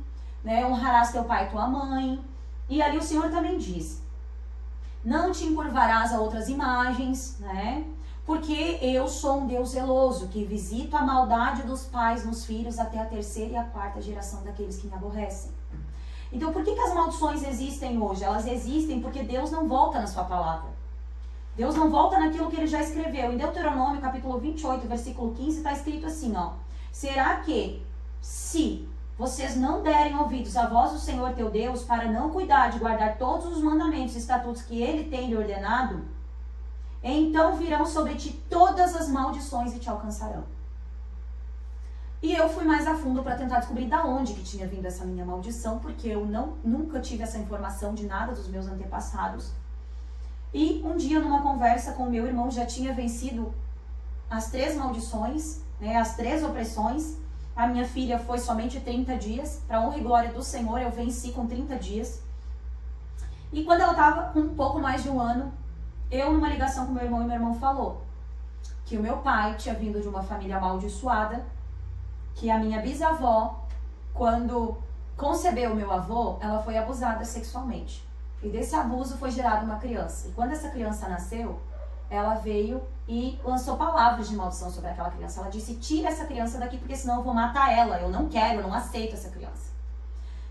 S1: né? Honrarás teu pai e tua mãe. E ali o Senhor também diz, não te encurvarás a outras imagens, né? Porque eu sou um Deus zeloso, que visito a maldade dos pais nos filhos até a 3ª e a 4ª geração daqueles que me aborrecem. Então, por que as maldições existem hoje? Elas existem porque Deus não volta na sua palavra. Deus não volta naquilo que ele já escreveu. Em Deuteronômio, capítulo 28, versículo 15, está escrito assim, ó. Será que, se vocês não derem ouvidos à voz do Senhor teu Deus, para não cuidar de guardar todos os mandamentos e estatutos que ele tem lhe ordenado, então virão sobre ti todas as maldições e te alcançarão. E eu fui mais a fundo para tentar descobrir da onde que tinha vindo essa minha maldição, porque eu nunca tive essa informação de nada dos meus antepassados. E um dia, numa conversa com o meu irmão, já tinha vencido as 3 maldições, né, as 3 opressões. A minha filha foi somente 30 dias, para honra e glória do Senhor, eu venci com 30 dias. E quando ela estava com um pouco mais de 1 ano, eu, numa ligação com meu irmão falou que o meu pai tinha vindo de uma família amaldiçoada, que a minha bisavó, quando concebeu o meu avô, ela foi abusada sexualmente. E desse abuso foi gerada uma criança. E quando essa criança nasceu, ela veio e lançou palavras de maldição sobre aquela criança. Ela disse, tira essa criança daqui, porque senão eu vou matar ela. Eu não quero, eu não aceito essa criança.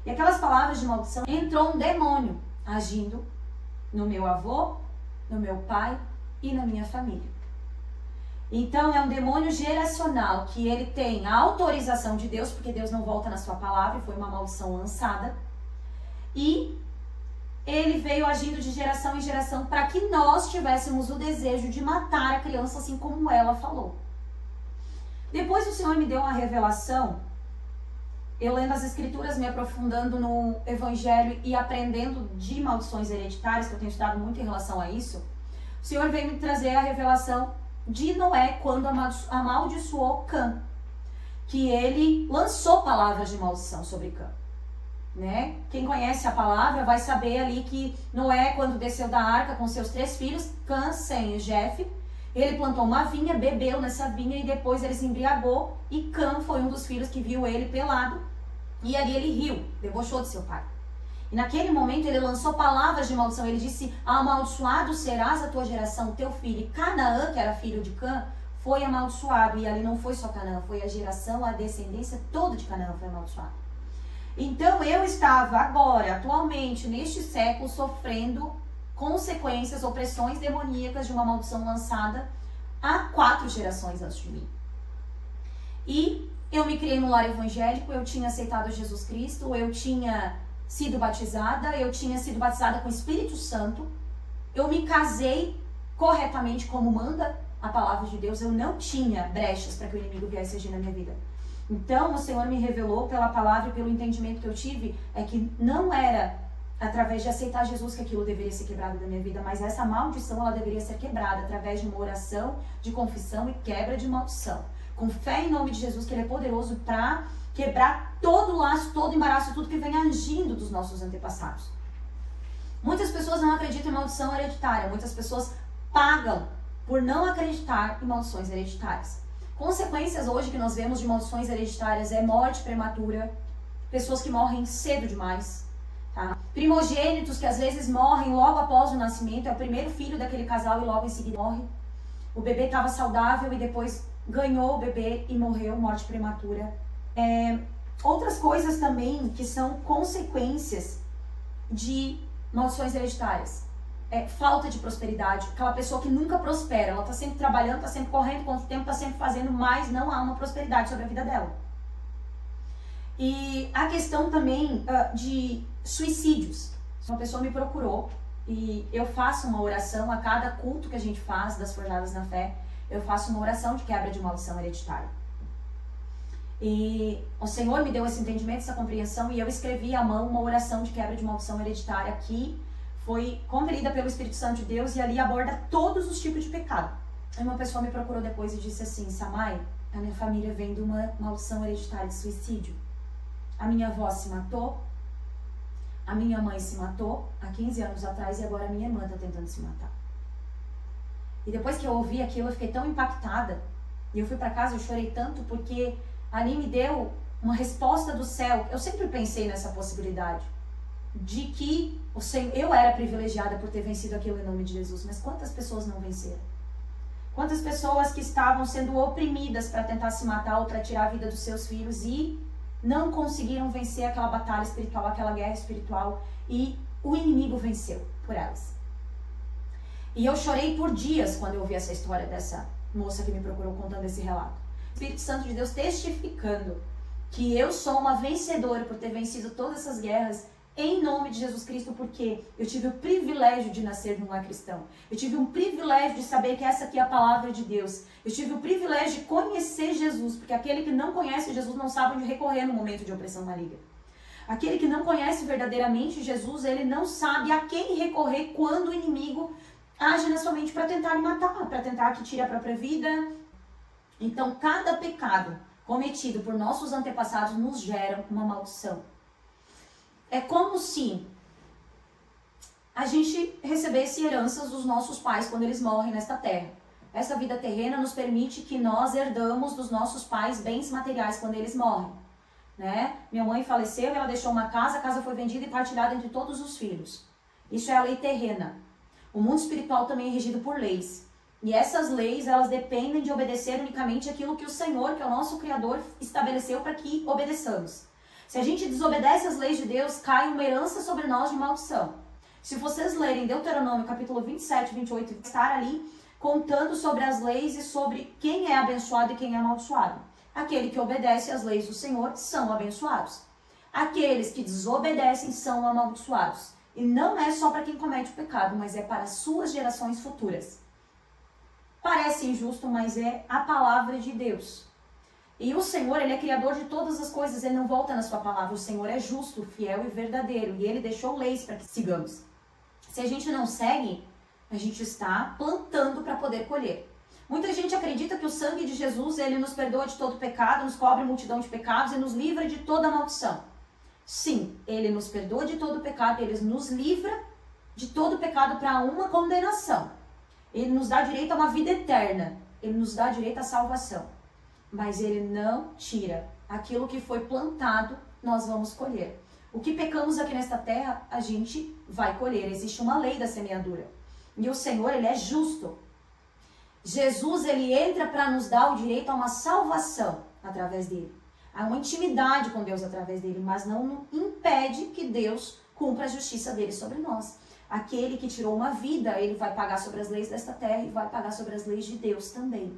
S1: E aquelas palavras de maldição, entrou um demônio agindo no meu avô, no meu pai e na minha família. Então é um demônio geracional que ele tem a autorização de Deus, porque Deus não volta na sua palavra, e foi uma maldição lançada. E ele veio agindo de geração em geração para que nós tivéssemos o desejo de matar a criança, assim como ela falou. Depois o Senhor me deu uma revelação, eu lendo as escrituras, me aprofundando no evangelho e aprendendo de maldições hereditárias, que eu tenho estudado muito em relação a isso. O Senhor veio me trazer a revelação de Noé quando amaldiçoou Cã, que ele lançou palavras de maldição sobre Cã. Né? Quem conhece a palavra vai saber ali que Noé, quando desceu da arca com seus 3 filhos, Cã, Sem e Jef, ele plantou uma vinha, bebeu nessa vinha e depois ele se embriagou, e Cã foi um dos filhos que viu ele pelado, e ali ele riu, debochou de seu pai. E naquele momento ele lançou palavras de maldição, ele disse: amaldiçoado serás a tua geração, teu filho. E Canaã, que era filho de Cã, foi amaldiçoado, e ali não foi só Canaã, foi a geração, a descendência toda de Canaã foi amaldiçoada. Então eu estava agora, atualmente, neste século, sofrendo consequências, opressões demoníacas de uma maldição lançada há 4 gerações antes de mim. E eu me criei no lar evangélico, eu tinha aceitado Jesus Cristo, eu tinha sido batizada com o Espírito Santo, eu me casei corretamente como manda a palavra de Deus, eu não tinha brechas para que o inimigo viesse agir na minha vida. Então, o Senhor me revelou pela palavra e pelo entendimento que eu tive, é que não era através de aceitar Jesus que aquilo deveria ser quebrado da minha vida, mas essa maldição, ela deveria ser quebrada através de uma oração de confissão e quebra de maldição. Com fé em nome de Jesus, que Ele é poderoso para quebrar todo o laço, todo o embaraço, tudo que vem agindo dos nossos antepassados. Muitas pessoas não acreditam em maldição hereditária, muitas pessoas pagam por não acreditar em maldições hereditárias. Consequências hoje que nós vemos de maldições hereditárias é morte prematura, pessoas que morrem cedo demais, tá? Primogênitos que às vezes morrem logo após o nascimento, é o primeiro filho daquele casal e logo em seguida morre. O bebê estava saudável e depois ganhou o bebê e morreu, morte prematura. Outras coisas também que são consequências de maldições hereditárias. Falta de prosperidade, aquela pessoa que nunca prospera, ela está sempre trabalhando, está sempre correndo contra o tempo, está sempre fazendo, mas não há uma prosperidade sobre a vida dela. E a questão também de suicídios. Uma pessoa me procurou e eu faço uma oração a cada culto que a gente faz das Forjadas na Fé, eu faço uma oração de quebra de maldição hereditária. E o Senhor me deu esse entendimento, essa compreensão, e eu escrevi à mão uma oração de quebra de maldição hereditária que foi compelida pelo Espírito Santo de Deus, e ali aborda todos os tipos de pecado. Aí uma pessoa me procurou depois e disse assim: Samai, a minha família vem de uma maldição hereditária de suicídio. A minha avó se matou, a minha mãe se matou há 15 anos atrás e agora a minha irmã está tentando se matar. E depois que eu ouvi aquilo, eu fiquei tão impactada, e eu fui para casa, eu chorei tanto, porque ali me deu uma resposta do céu. Eu sempre pensei nessa possibilidade de que eu era privilegiada por ter vencido aquilo em nome de Jesus, mas quantas pessoas não venceram? Quantas pessoas que estavam sendo oprimidas para tentar se matar ou para tirar a vida dos seus filhos e não conseguiram vencer aquela batalha espiritual, aquela guerra espiritual, e o inimigo venceu por elas. E eu chorei por dias quando eu ouvi essa história dessa moça que me procurou contando esse relato. O Espírito Santo de Deus testificando que eu sou uma vencedora por ter vencido todas essas guerras em nome de Jesus Cristo, porque eu tive o privilégio de nascer num lar cristão. Eu tive um privilégio de saber que essa aqui é a palavra de Deus. Eu tive o privilégio de conhecer Jesus, porque aquele que não conhece Jesus não sabe onde recorrer no momento de opressão maligna. Aquele que não conhece verdadeiramente Jesus, ele não sabe a quem recorrer quando o inimigo age na sua mente para tentar lhe matar, para tentar que tire a própria vida. Então, cada pecado cometido por nossos antepassados nos gera uma maldição. É como se a gente recebesse heranças dos nossos pais quando eles morrem nesta terra. Essa vida terrena nos permite que nós herdamos dos nossos pais bens materiais quando eles morrem, né? Minha mãe faleceu, ela deixou uma casa, a casa foi vendida e partilhada entre todos os filhos. Isso é a lei terrena. O mundo espiritual também é regido por leis. E essas leis, elas dependem de obedecer unicamente aquilo que o Senhor, que é o nosso Criador, estabeleceu para que obedeçamos. Se a gente desobedece as leis de Deus, cai uma herança sobre nós de maldição. Se vocês lerem Deuteronômio capítulo 27, 28, estar ali contando sobre as leis e sobre quem é abençoado e quem é amaldiçoado. Aquele que obedece às leis do Senhor são abençoados. Aqueles que desobedecem são amaldiçoados. E não é só para quem comete o pecado, mas é para as suas gerações futuras. Parece injusto, mas é a palavra de Deus. E o Senhor, Ele é criador de todas as coisas, Ele não volta na sua palavra. O Senhor é justo, fiel e verdadeiro, e Ele deixou leis para que sigamos. Se a gente não segue, a gente está plantando para poder colher. Muita gente acredita que o sangue de Jesus, ele nos perdoa de todo pecado, nos cobre multidão de pecados e nos livra de toda maldição. Sim, ele nos perdoa de todo pecado, ele nos livra de todo pecado para uma condenação. Ele nos dá direito a uma vida eterna, ele nos dá direito à salvação. Mas ele não tira aquilo que foi plantado, nós vamos colher. O que pecamos aqui nesta terra, a gente vai colher. Existe uma lei da semeadura. E o Senhor, ele é justo. Jesus, ele entra para nos dar o direito a uma salvação através dele. Há uma intimidade com Deus através dele, mas não impede que Deus cumpra a justiça dele sobre nós. Aquele que tirou uma vida, ele vai pagar sobre as leis desta terra e vai pagar sobre as leis de Deus também.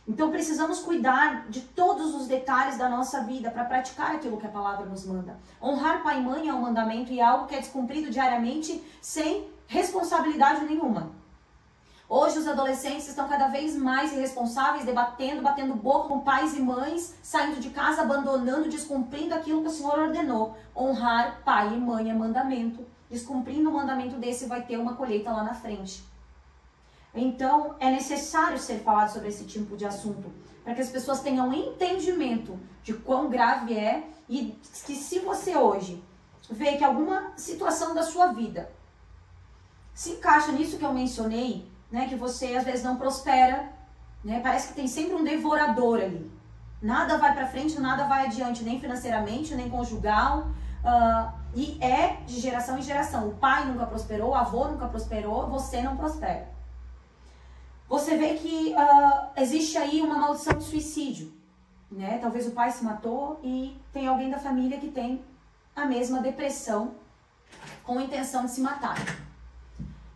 S1: Então precisamos cuidar de todos os detalhes da nossa vida para praticar aquilo que a palavra nos manda. Honrar pai e mãe é um mandamento e é algo que é descumprido diariamente sem responsabilidade nenhuma. Hoje os adolescentes estão cada vez mais irresponsáveis, batendo boca com pais e mães, saindo de casa, abandonando, descumprindo aquilo que o Senhor ordenou. Honrar pai e mãe é mandamento. Descumprindo um mandamento desse vai ter uma colheita lá na frente. Então, é necessário ser falado sobre esse tipo de assunto, para que as pessoas tenham entendimento de quão grave é e que se você hoje vê que alguma situação da sua vida se encaixa nisso que eu mencionei, né, que você às vezes não prospera, né, parece que tem sempre um devorador ali. Nada vai para frente, nada vai adiante, nem financeiramente, nem conjugal, e é de geração em geração. O pai nunca prosperou, o avô nunca prosperou, você não prospera. Você vê que existe aí uma maldição de suicídio, né? Talvez o pai se matou e tem alguém da família que tem a mesma depressão com a intenção de se matar.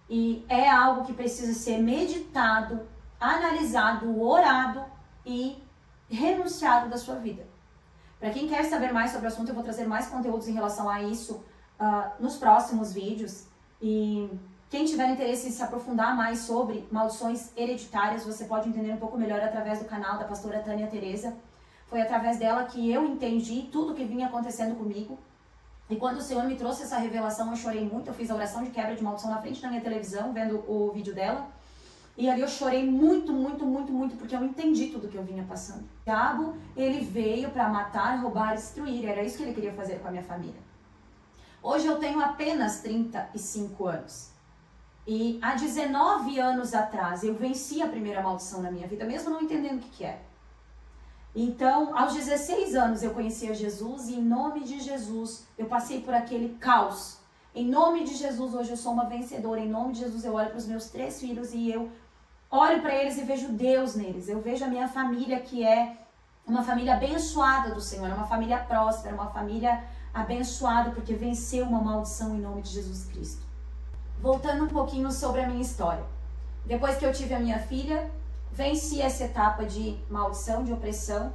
S1: E é algo que precisa ser meditado, analisado, orado e renunciado da sua vida. Para quem quer saber mais sobre o assunto, eu vou trazer mais conteúdos em relação a isso nos próximos vídeos. E quem tiver interesse em se aprofundar mais sobre maldições hereditárias, você pode entender um pouco melhor através do canal da pastora Tânia Tereza. Foi através dela que eu entendi tudo o que vinha acontecendo comigo. E quando o Senhor me trouxe essa revelação, eu chorei muito. Eu fiz a oração de quebra de maldição na frente da minha televisão, vendo o vídeo dela. E ali eu chorei muito, muito, muito, muito, porque eu entendi tudo que eu vinha passando. O diabo, ele veio para matar, roubar e destruir. Era isso que ele queria fazer com a minha família. Hoje eu tenho apenas 35 anos. E há 19 anos atrás eu venci a primeira maldição na minha vida, mesmo não entendendo o que era. Então, aos 16 anos eu conheci a Jesus e em nome de Jesus eu passei por aquele caos. Em nome de Jesus hoje eu sou uma vencedora. Em nome de Jesus eu olho para os meus 3 filhos e eu olho para eles e vejo Deus neles. Eu vejo a minha família, que é uma família abençoada do Senhor, é uma família próspera, uma família abençoada porque venceu uma maldição em nome de Jesus Cristo. Voltando um pouquinho sobre a minha história. Depois que eu tive a minha filha, venci essa etapa de maldição, de opressão.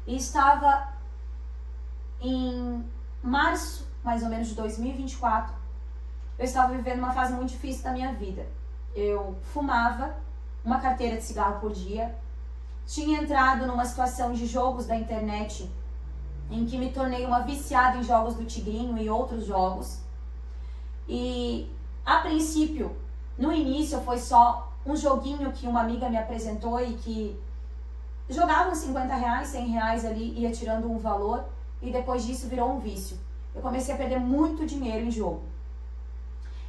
S1: E estava em março, mais ou menos, de 2024. Eu estava vivendo uma fase muito difícil da minha vida. Eu fumava uma carteira de cigarro por dia. Tinha entrado numa situação de jogos da internet em que me tornei uma viciada em jogos do Tigrinho e outros jogos. E, a princípio, no início foi só um joguinho que uma amiga me apresentou e que jogava uns 50 reais, 100 reais ali, ia tirando um valor e depois disso virou um vício. Eu comecei a perder muito dinheiro em jogo.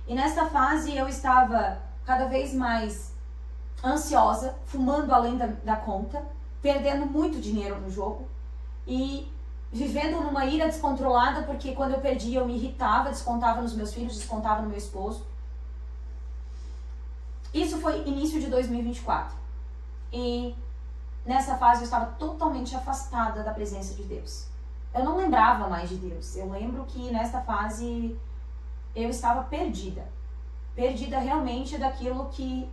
S1: E nessa fase eu estava cada vez mais ansiosa, fumando além da conta, perdendo muito dinheiro no jogo e vivendo numa ira descontrolada, porque quando eu perdia eu me irritava, descontava nos meus filhos, descontava no meu esposo. Isso foi início de 2024. E nessa fase eu estava totalmente afastada da presença de Deus. Eu não lembrava mais de Deus. Eu lembro que nesta fase eu estava perdida. Perdida realmente daquilo que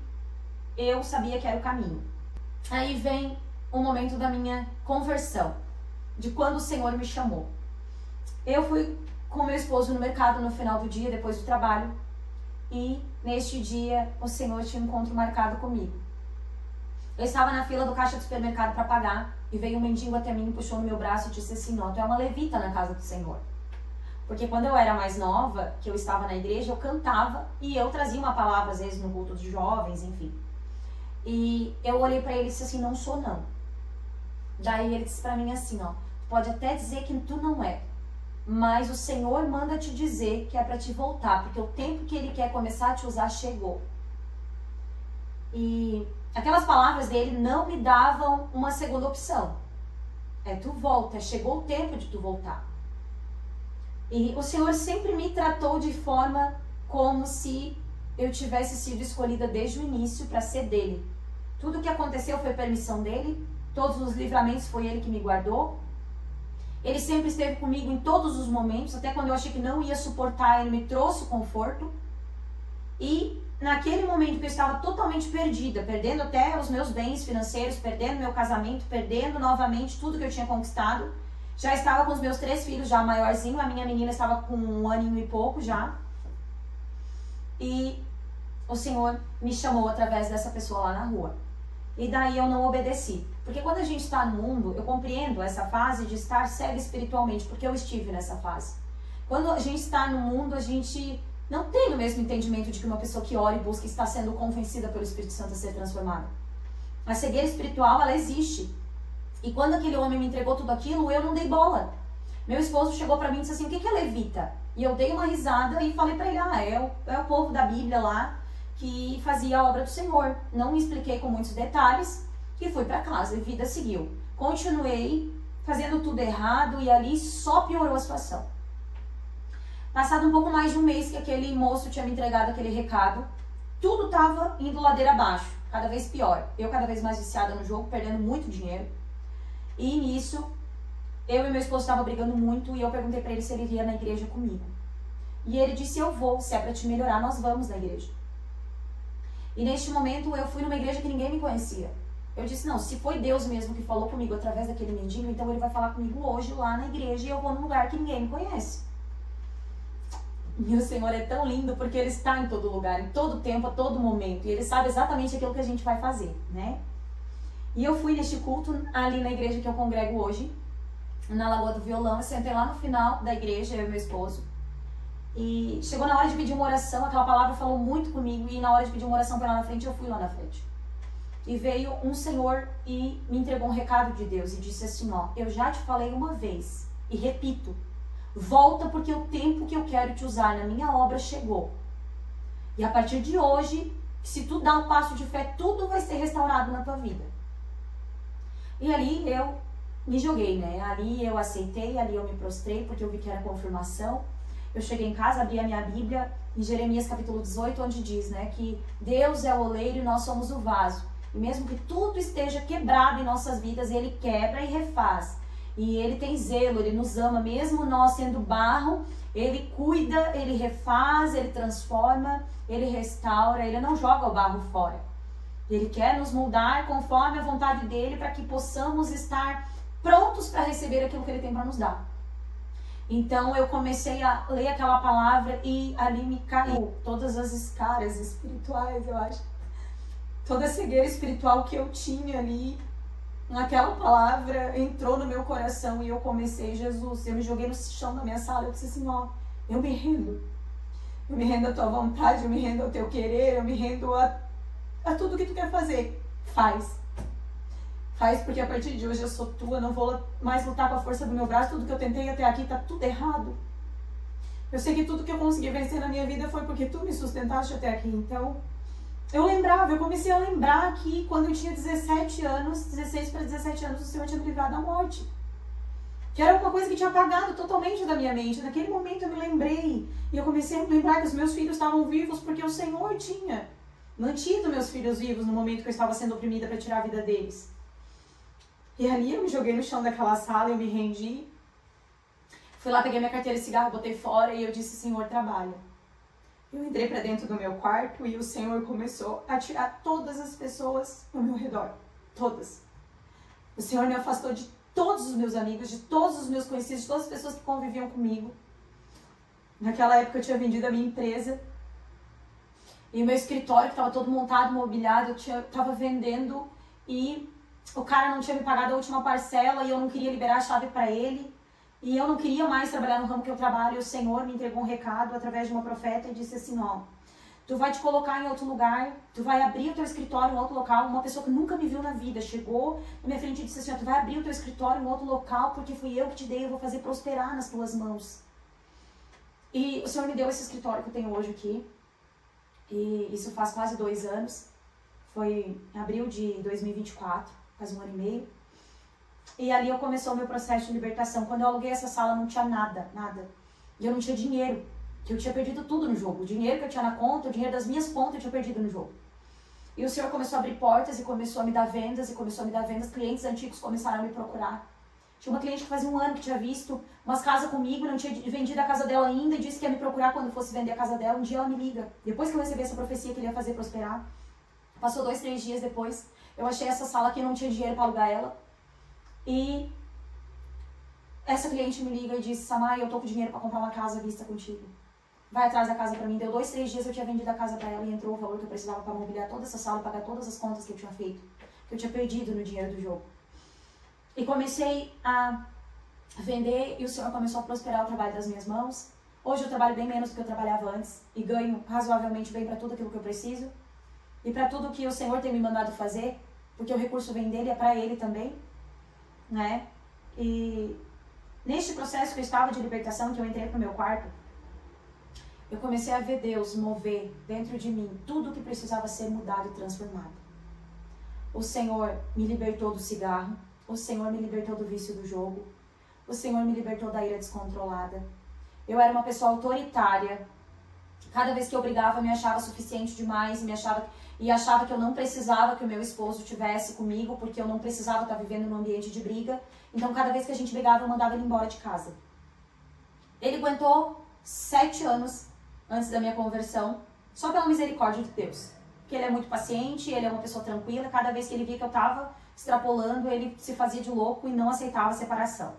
S1: eu sabia que era o caminho. Aí vem o momento da minha conversão, de quando o Senhor me chamou. Eu fui com meu esposo no mercado no final do dia, depois do trabalho, e neste dia o Senhor tinha um encontro marcado comigo. Eu estava na fila do caixa do supermercado para pagar, e veio um mendigo até mim, puxou no meu braço e disse assim: "Não, tu é uma levita na casa do Senhor." Porque quando eu era mais nova, que eu estava na igreja, eu cantava e eu trazia uma palavra às vezes no culto dos jovens, enfim. E eu olhei pra ele e disse assim, não sou não. Daí ele disse pra mim assim, ó, pode até dizer que tu não é, mas o Senhor manda te dizer que é pra te voltar, porque o tempo que Ele quer começar a te usar chegou. E aquelas palavras dele não me davam uma segunda opção. Tu volta, chegou o tempo de tu voltar. E o Senhor sempre me tratou de forma como se eu tivesse sido escolhida desde o início para ser dele. Tudo que aconteceu foi permissão dele, todos os livramentos foi ele que me guardou. Ele sempre esteve comigo em todos os momentos, até quando eu achei que não ia suportar, ele me trouxe o conforto. E naquele momento que eu estava totalmente perdida, perdendo até os meus bens financeiros, perdendo meu casamento, perdendo novamente tudo que eu tinha conquistado, já estava com os meus 3 filhos já maiorzinho, a minha menina estava com 1 aninho e pouco já. E o Senhor me chamou através dessa pessoa lá na rua. E daí eu não obedeci. Porque quando a gente está no mundo, eu compreendo essa fase de estar cega espiritualmente, porque eu estive nessa fase. Quando a gente está no mundo, a gente não tem o mesmo entendimento de que uma pessoa que ora e busca está sendo convencida pelo Espírito Santo a ser transformada. A cegueira espiritual, ela existe. E quando aquele homem me entregou tudo aquilo, eu não dei bola. Meu esposo chegou pra mim e disse assim, o que é levita? E eu dei uma risada e falei pra ele, é o povo da Bíblia lá que fazia a obra do Senhor. Não me expliquei com muitos detalhes e fui pra casa e vida seguiu. Continuei fazendo tudo errado e ali só piorou a situação. Passado um pouco mais de um mês que aquele moço tinha me entregado aquele recado, tudo tava indo ladeira abaixo, cada vez pior. Eu cada vez mais viciada no jogo, perdendo muito dinheiro. E nisso, eu e meu esposo estavam brigando muito e eu perguntei pra ele se ele iria na igreja comigo. E ele disse, eu vou, se é pra te melhorar, nós vamos na igreja. E neste momento eu fui numa igreja que ninguém me conhecia. Eu disse, não, se foi Deus mesmo que falou comigo através daquele mendigo, então ele vai falar comigo hoje lá na igreja e eu vou num lugar que ninguém me conhece. E o Senhor é tão lindo porque Ele está em todo lugar, em todo tempo, a todo momento. E Ele sabe exatamente aquilo que a gente vai fazer, né? E eu fui neste culto ali na igreja que eu congrego hoje, na Lagoa do Violão. Eu sentei lá no final da igreja, eu e meu esposo. E chegou na hora de pedir uma oração, aquela palavra falou muito comigo. E na hora de pedir uma oração para lá na frente, eu fui lá na frente. E veio um senhor e me entregou um recado de Deus e disse assim, ó, eu já te falei uma vez e repito, volta porque o tempo que eu quero te usar na minha obra chegou. E a partir de hoje, se tu dá um passo de fé, tudo vai ser restaurado na tua vida. E ali eu me joguei, né? Ali eu aceitei, ali eu me prostrei porque eu vi que era confirmação. Eu cheguei em casa, abri a minha Bíblia em Jeremias capítulo 18, onde diz, né, que Deus é o oleiro e nós somos o vaso. E mesmo que tudo esteja quebrado em nossas vidas, Ele quebra e refaz. E Ele tem zelo, Ele nos ama, mesmo nós sendo barro, Ele cuida, Ele refaz, Ele transforma, Ele restaura, Ele não joga o barro fora. Ele quer nos moldar conforme a vontade dEle para que possamos estar prontos para receber aquilo que Ele tem para nos dar. Então eu comecei a ler aquela palavra e ali me caiu todas as escaras espirituais, eu acho. Toda a cegueira espiritual que eu tinha ali, aquela palavra entrou no meu coração e eu comecei, Jesus, eu me joguei no chão da minha sala, eu disse assim, ó, eu me rendo à tua vontade, eu me rendo ao teu querer, eu me rendo a tudo que tu quer fazer, faz porque a partir de hoje eu sou tua, não vou mais lutar com a força do meu braço, tudo que eu tentei até aqui tá tudo errado. Eu sei que tudo que eu consegui vencer na minha vida foi porque tu me sustentaste até aqui, então eu comecei a lembrar que quando eu tinha 17 anos, 16 para 17 anos, o Senhor tinha me livrado da morte. Que era uma coisa que tinha apagado totalmente da minha mente. Naquele momento eu me lembrei. E eu comecei a lembrar que os meus filhos estavam vivos porque o Senhor tinha mantido meus filhos vivos no momento que eu estava sendo oprimida para tirar a vida deles. E ali eu me joguei no chão daquela sala, eu me rendi. Fui lá, peguei minha carteira de cigarro, botei fora e eu disse, Senhor, trabalha. Eu entrei para dentro do meu quarto e o Senhor começou a tirar todas as pessoas ao meu redor. Todas. O Senhor me afastou de todos os meus amigos, de todos os meus conhecidos, de todas as pessoas que conviviam comigo. Naquela época eu tinha vendido a minha empresa. E o meu escritório, que estava todo montado, mobiliado, eu estava vendendo e o cara não tinha me pagado a última parcela e eu não queria liberar a chave para ele. E eu não queria mais trabalhar no ramo que eu trabalho. E o Senhor me entregou um recado através de uma profeta e disse assim, ó, tu vai te colocar em outro lugar, tu vai abrir o teu escritório em outro local. Uma pessoa que nunca me viu na vida chegou na minha frente e disse assim, ó, tu vai abrir o teu escritório em outro local porque fui eu que te dei, eu vou fazer prosperar nas tuas mãos. E o Senhor me deu esse escritório que eu tenho hoje aqui, e isso faz quase 2 anos, foi em abril de 2024, faz 1 ano e meio. E ali começou o meu processo de libertação. Quando eu aluguei essa sala não tinha nada. E eu não tinha dinheiro, que eu tinha perdido tudo no jogo. O dinheiro que eu tinha na conta, o dinheiro das minhas contas eu tinha perdido no jogo. E o Senhor começou a abrir portas e começou a me dar vendas, clientes antigos começaram a me procurar. Tinha uma cliente que fazia 1 ano que tinha visto umas casas comigo, não tinha vendido a casa dela ainda e disse que ia me procurar quando fosse vender a casa dela. Um dia ela me liga, depois que eu recebi essa profecia que ele ia fazer prosperar. Passou 2, 3 dias depois, eu achei essa sala que eu não tinha dinheiro para alugar ela. E essa cliente me liga e disse, Samai, eu tô com dinheiro para comprar uma casa à vista contigo. Vai atrás da casa para mim. Deu 2, 3 dias eu tinha vendido a casa para ela e entrou o valor que eu precisava para mobiliar toda essa sala, pagar todas as contas que eu tinha feito, que eu tinha perdido no dinheiro do jogo. E comecei a vender e o Senhor começou a prosperar o trabalho das minhas mãos. Hoje eu trabalho bem menos do que eu trabalhava antes e ganho razoavelmente bem para tudo aquilo que eu preciso e para tudo que o Senhor tem me mandado fazer, porque o recurso vem dele, é para ele também, né? E neste processo que eu estava de libertação, que eu entrei pro meu quarto, eu comecei a ver Deus mover dentro de mim tudo o que precisava ser mudado e transformado. O Senhor me libertou do cigarro, o Senhor me libertou do vício do jogo, o Senhor me libertou da ira descontrolada. Eu era uma pessoa autoritária. Cada vez que eu brigava, eu me achava suficiente demais e achava que eu não precisava que o meu esposo estivesse comigo, porque eu não precisava estar vivendo num ambiente de briga. Então, cada vez que a gente brigava, eu mandava ele embora de casa. Ele aguentou 7 anos antes da minha conversão, só pela misericórdia de Deus. Porque ele é muito paciente, ele é uma pessoa tranquila. Cada vez que ele via que eu estava extrapolando, ele se fazia de louco e não aceitava a separação.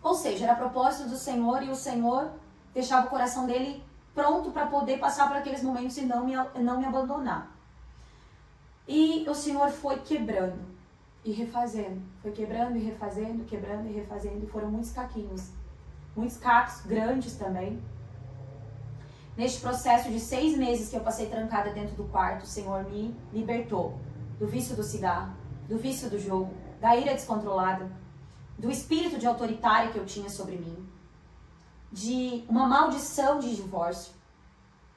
S1: Ou seja, era propósito do Senhor e o Senhor deixava o coração dele pronto para poder passar por aqueles momentos e não me abandonar. E o Senhor foi quebrando e refazendo. Foi quebrando e refazendo, quebrando e refazendo. E foram muitos caquinhos. Muitos cacos grandes também. Neste processo de 6 meses que eu passei trancada dentro do quarto, o Senhor me libertou do vício do cigarro, do vício do jogo, da ira descontrolada, do espírito de autoritária que eu tinha sobre mim, de uma maldição de divórcio.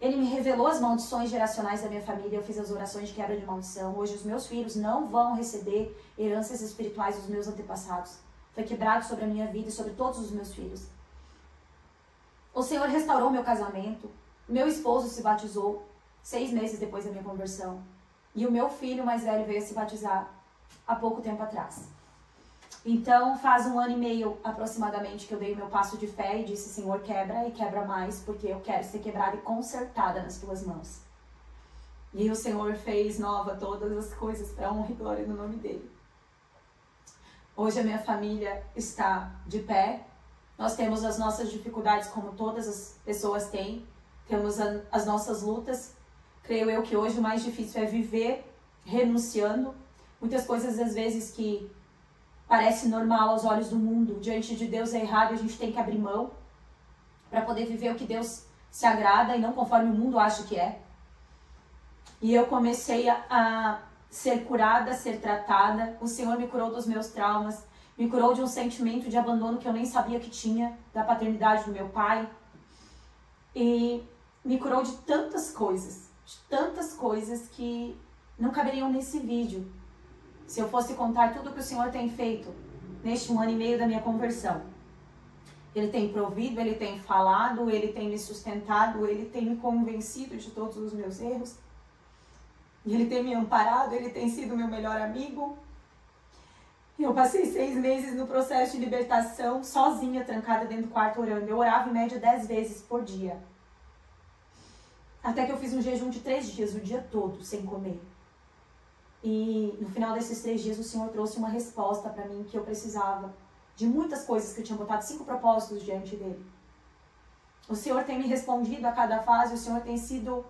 S1: Ele me revelou as maldições geracionais da minha família, eu fiz as orações de quebra de maldição. Hoje os meus filhos não vão receber heranças espirituais dos meus antepassados. Foi quebrado sobre a minha vida e sobre todos os meus filhos. O Senhor restaurou meu casamento. Meu esposo se batizou 6 meses depois da minha conversão. E o meu filho mais velho veio a se batizar há pouco tempo atrás. Então, faz 1 ano e meio aproximadamente que eu dei o meu passo de fé e disse, Senhor, quebra e quebra mais, porque eu quero ser quebrada e consertada nas tuas mãos. E o Senhor fez nova todas as coisas para a honra e glória do nome dele. Hoje a minha família está de pé. Nós temos as nossas dificuldades como todas as pessoas têm. Temos as nossas lutas. Creio eu que hoje o mais difícil é viver renunciando. Muitas coisas às vezes que parece normal aos olhos do mundo, diante de Deus é errado e a gente tem que abrir mão para poder viver o que Deus se agrada e não conforme o mundo acha que é. E eu comecei a ser curada, a ser tratada. O Senhor me curou dos meus traumas, me curou de um sentimento de abandono que eu nem sabia que tinha, da paternidade do meu pai. E me curou de tantas coisas que não caberiam nesse vídeo. Se eu fosse contar tudo que o Senhor tem feito neste 1 ano e meio da minha conversão. Ele tem provido, Ele tem falado, Ele tem me sustentado, Ele tem me convencido de todos os meus erros. Ele tem me amparado, Ele tem sido meu melhor amigo. Eu passei 6 meses no processo de libertação, sozinha, trancada dentro do quarto orando. Eu orava em média 10 vezes por dia. Até que eu fiz um jejum de 3 dias, o dia todo, sem comer. E no final desses 3 dias o Senhor trouxe uma resposta para mim que eu precisava de muitas coisas que eu tinha botado 5 propósitos diante dele. O Senhor tem me respondido a cada fase, o Senhor tem sido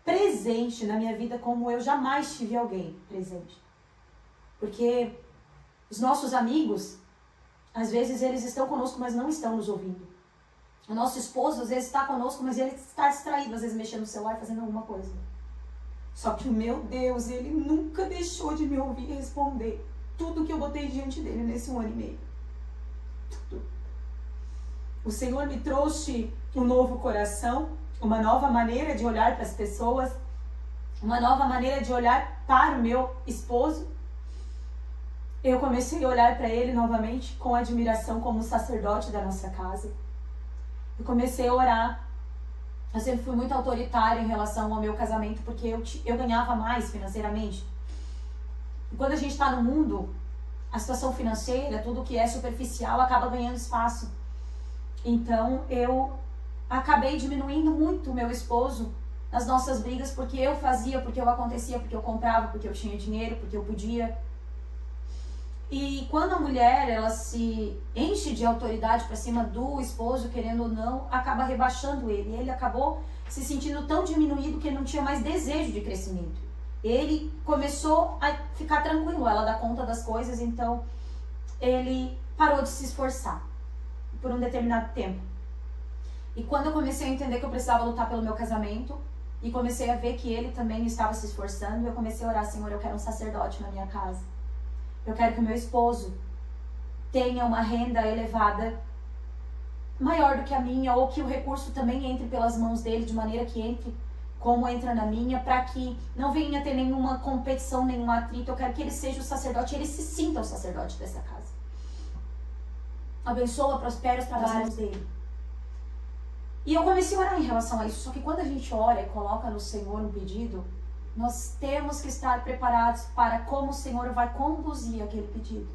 S1: presente na minha vida como eu jamais tive alguém presente. Porque os nossos amigos, às vezes eles estão conosco, mas não estão nos ouvindo. O nosso esposo às vezes está conosco, mas ele está distraído, às vezes mexendo no celular, fazendo alguma coisa. Só que o meu Deus, ele nunca deixou de me ouvir e responder tudo que eu botei diante dele nesse 1 ano e meio. Tudo. O Senhor me trouxe um novo coração, uma nova maneira de olhar para as pessoas, uma nova maneira de olhar para o meu esposo. Eu comecei a olhar para ele novamente com admiração como sacerdote da nossa casa. Eu comecei a orar. Eu sempre fui muito autoritária em relação ao meu casamento, porque eu ganhava mais financeiramente. E quando a gente está no mundo, a situação financeira, tudo que é superficial, acaba ganhando espaço. Então, eu acabei diminuindo muito o meu esposo nas nossas brigas, porque eu fazia, porque eu acontecia, porque eu comprava, porque eu tinha dinheiro, porque eu podia. E quando a mulher, ela se enche de autoridade para cima do esposo, querendo ou não, acaba rebaixando ele. Ele acabou se sentindo tão diminuído que ele não tinha mais desejo de crescimento. Ele começou a ficar tranquilo, ela dá conta das coisas, então ele parou de se esforçar por um determinado tempo. E quando eu comecei a entender que eu precisava lutar pelo meu casamento, e comecei a ver que ele também estava se esforçando, eu comecei a orar: Senhor, eu quero um sacerdote na minha casa. Eu quero que o meu esposo tenha uma renda elevada, maior do que a minha, ou que o recurso também entre pelas mãos dele, de maneira que entre como entra na minha, para que não venha ter nenhuma competição, nenhum atrito. Eu quero que ele seja o sacerdote, ele se sinta o sacerdote dessa casa. Abençoa, prospera os trabalhos dele. E eu comecei a orar em relação a isso. Só que quando a gente ora e coloca no Senhor um pedido, nós temos que estar preparados para como o Senhor vai conduzir aquele pedido.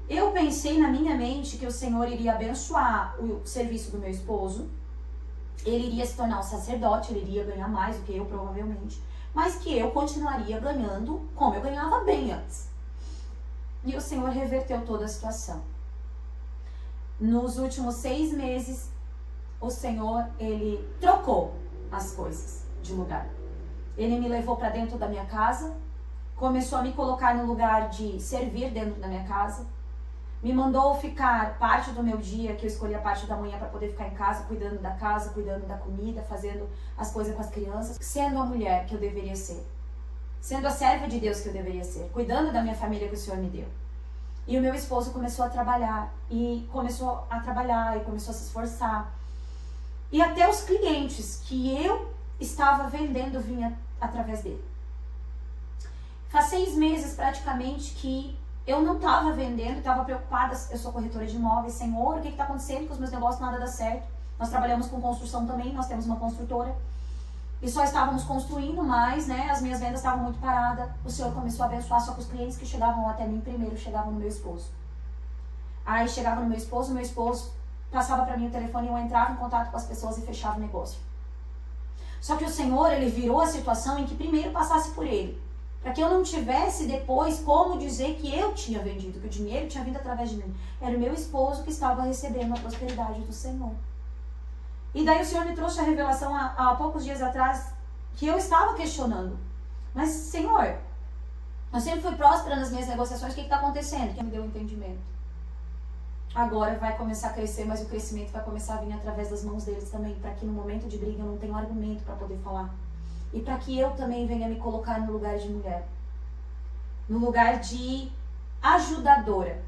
S1: Eu pensei na minha mente que o Senhor iria abençoar o serviço do meu esposo, ele iria se tornar um sacerdote, ele iria ganhar mais do que eu, provavelmente, mas que eu continuaria ganhando como eu ganhava bem antes. E o Senhor reverteu toda a situação. Nos últimos 6 meses, o Senhor, ele trocou as coisas de lugar. Ele me levou para dentro da minha casa, começou a me colocar no lugar de servir dentro da minha casa, me mandou ficar parte do meu dia, que eu escolhi a parte da manhã para poder ficar em casa, cuidando da casa, cuidando da comida, fazendo as coisas com as crianças, sendo a mulher que eu deveria ser, sendo a serva de Deus que eu deveria ser, cuidando da minha família que o Senhor me deu. E o meu esposo começou a trabalhar, e começou a se esforçar. E até os clientes que eu estava vendendo vinha através dele. Faz 6 meses praticamente que eu não estava vendendo, estava preocupada. Eu sou corretora de imóveis, Senhor, o que está acontecendo com os meus negócios? Nada dá certo. Nós trabalhamos com construção também, nós temos uma construtora. E só estávamos construindo, mas as minhas vendas estavam muito paradas. O Senhor começou a abençoar, só que os clientes que chegavam até mim primeiro chegavam no meu esposo. Aí chegava no meu esposo passava para mim o telefone e eu entrava em contato com as pessoas e fechava o negócio. Só que o Senhor, ele virou a situação em que primeiro passasse por ele, para que eu não tivesse depois como dizer que eu tinha vendido, que o dinheiro tinha vindo através de mim. Era o meu esposo que estava recebendo a prosperidade do Senhor. E daí o Senhor me trouxe a revelação há poucos dias atrás, que eu estava questionando. Mas, Senhor, eu sempre fui próspera nas minhas negociações, o que está acontecendo? Que me deu um entendimento. Agora vai começar a crescer, mas o crescimento vai começar a vir através das mãos deles também, para que no momento de briga eu não tenha um argumento para poder falar. E para que eu também venha me colocar no lugar de mulher, no lugar de ajudadora.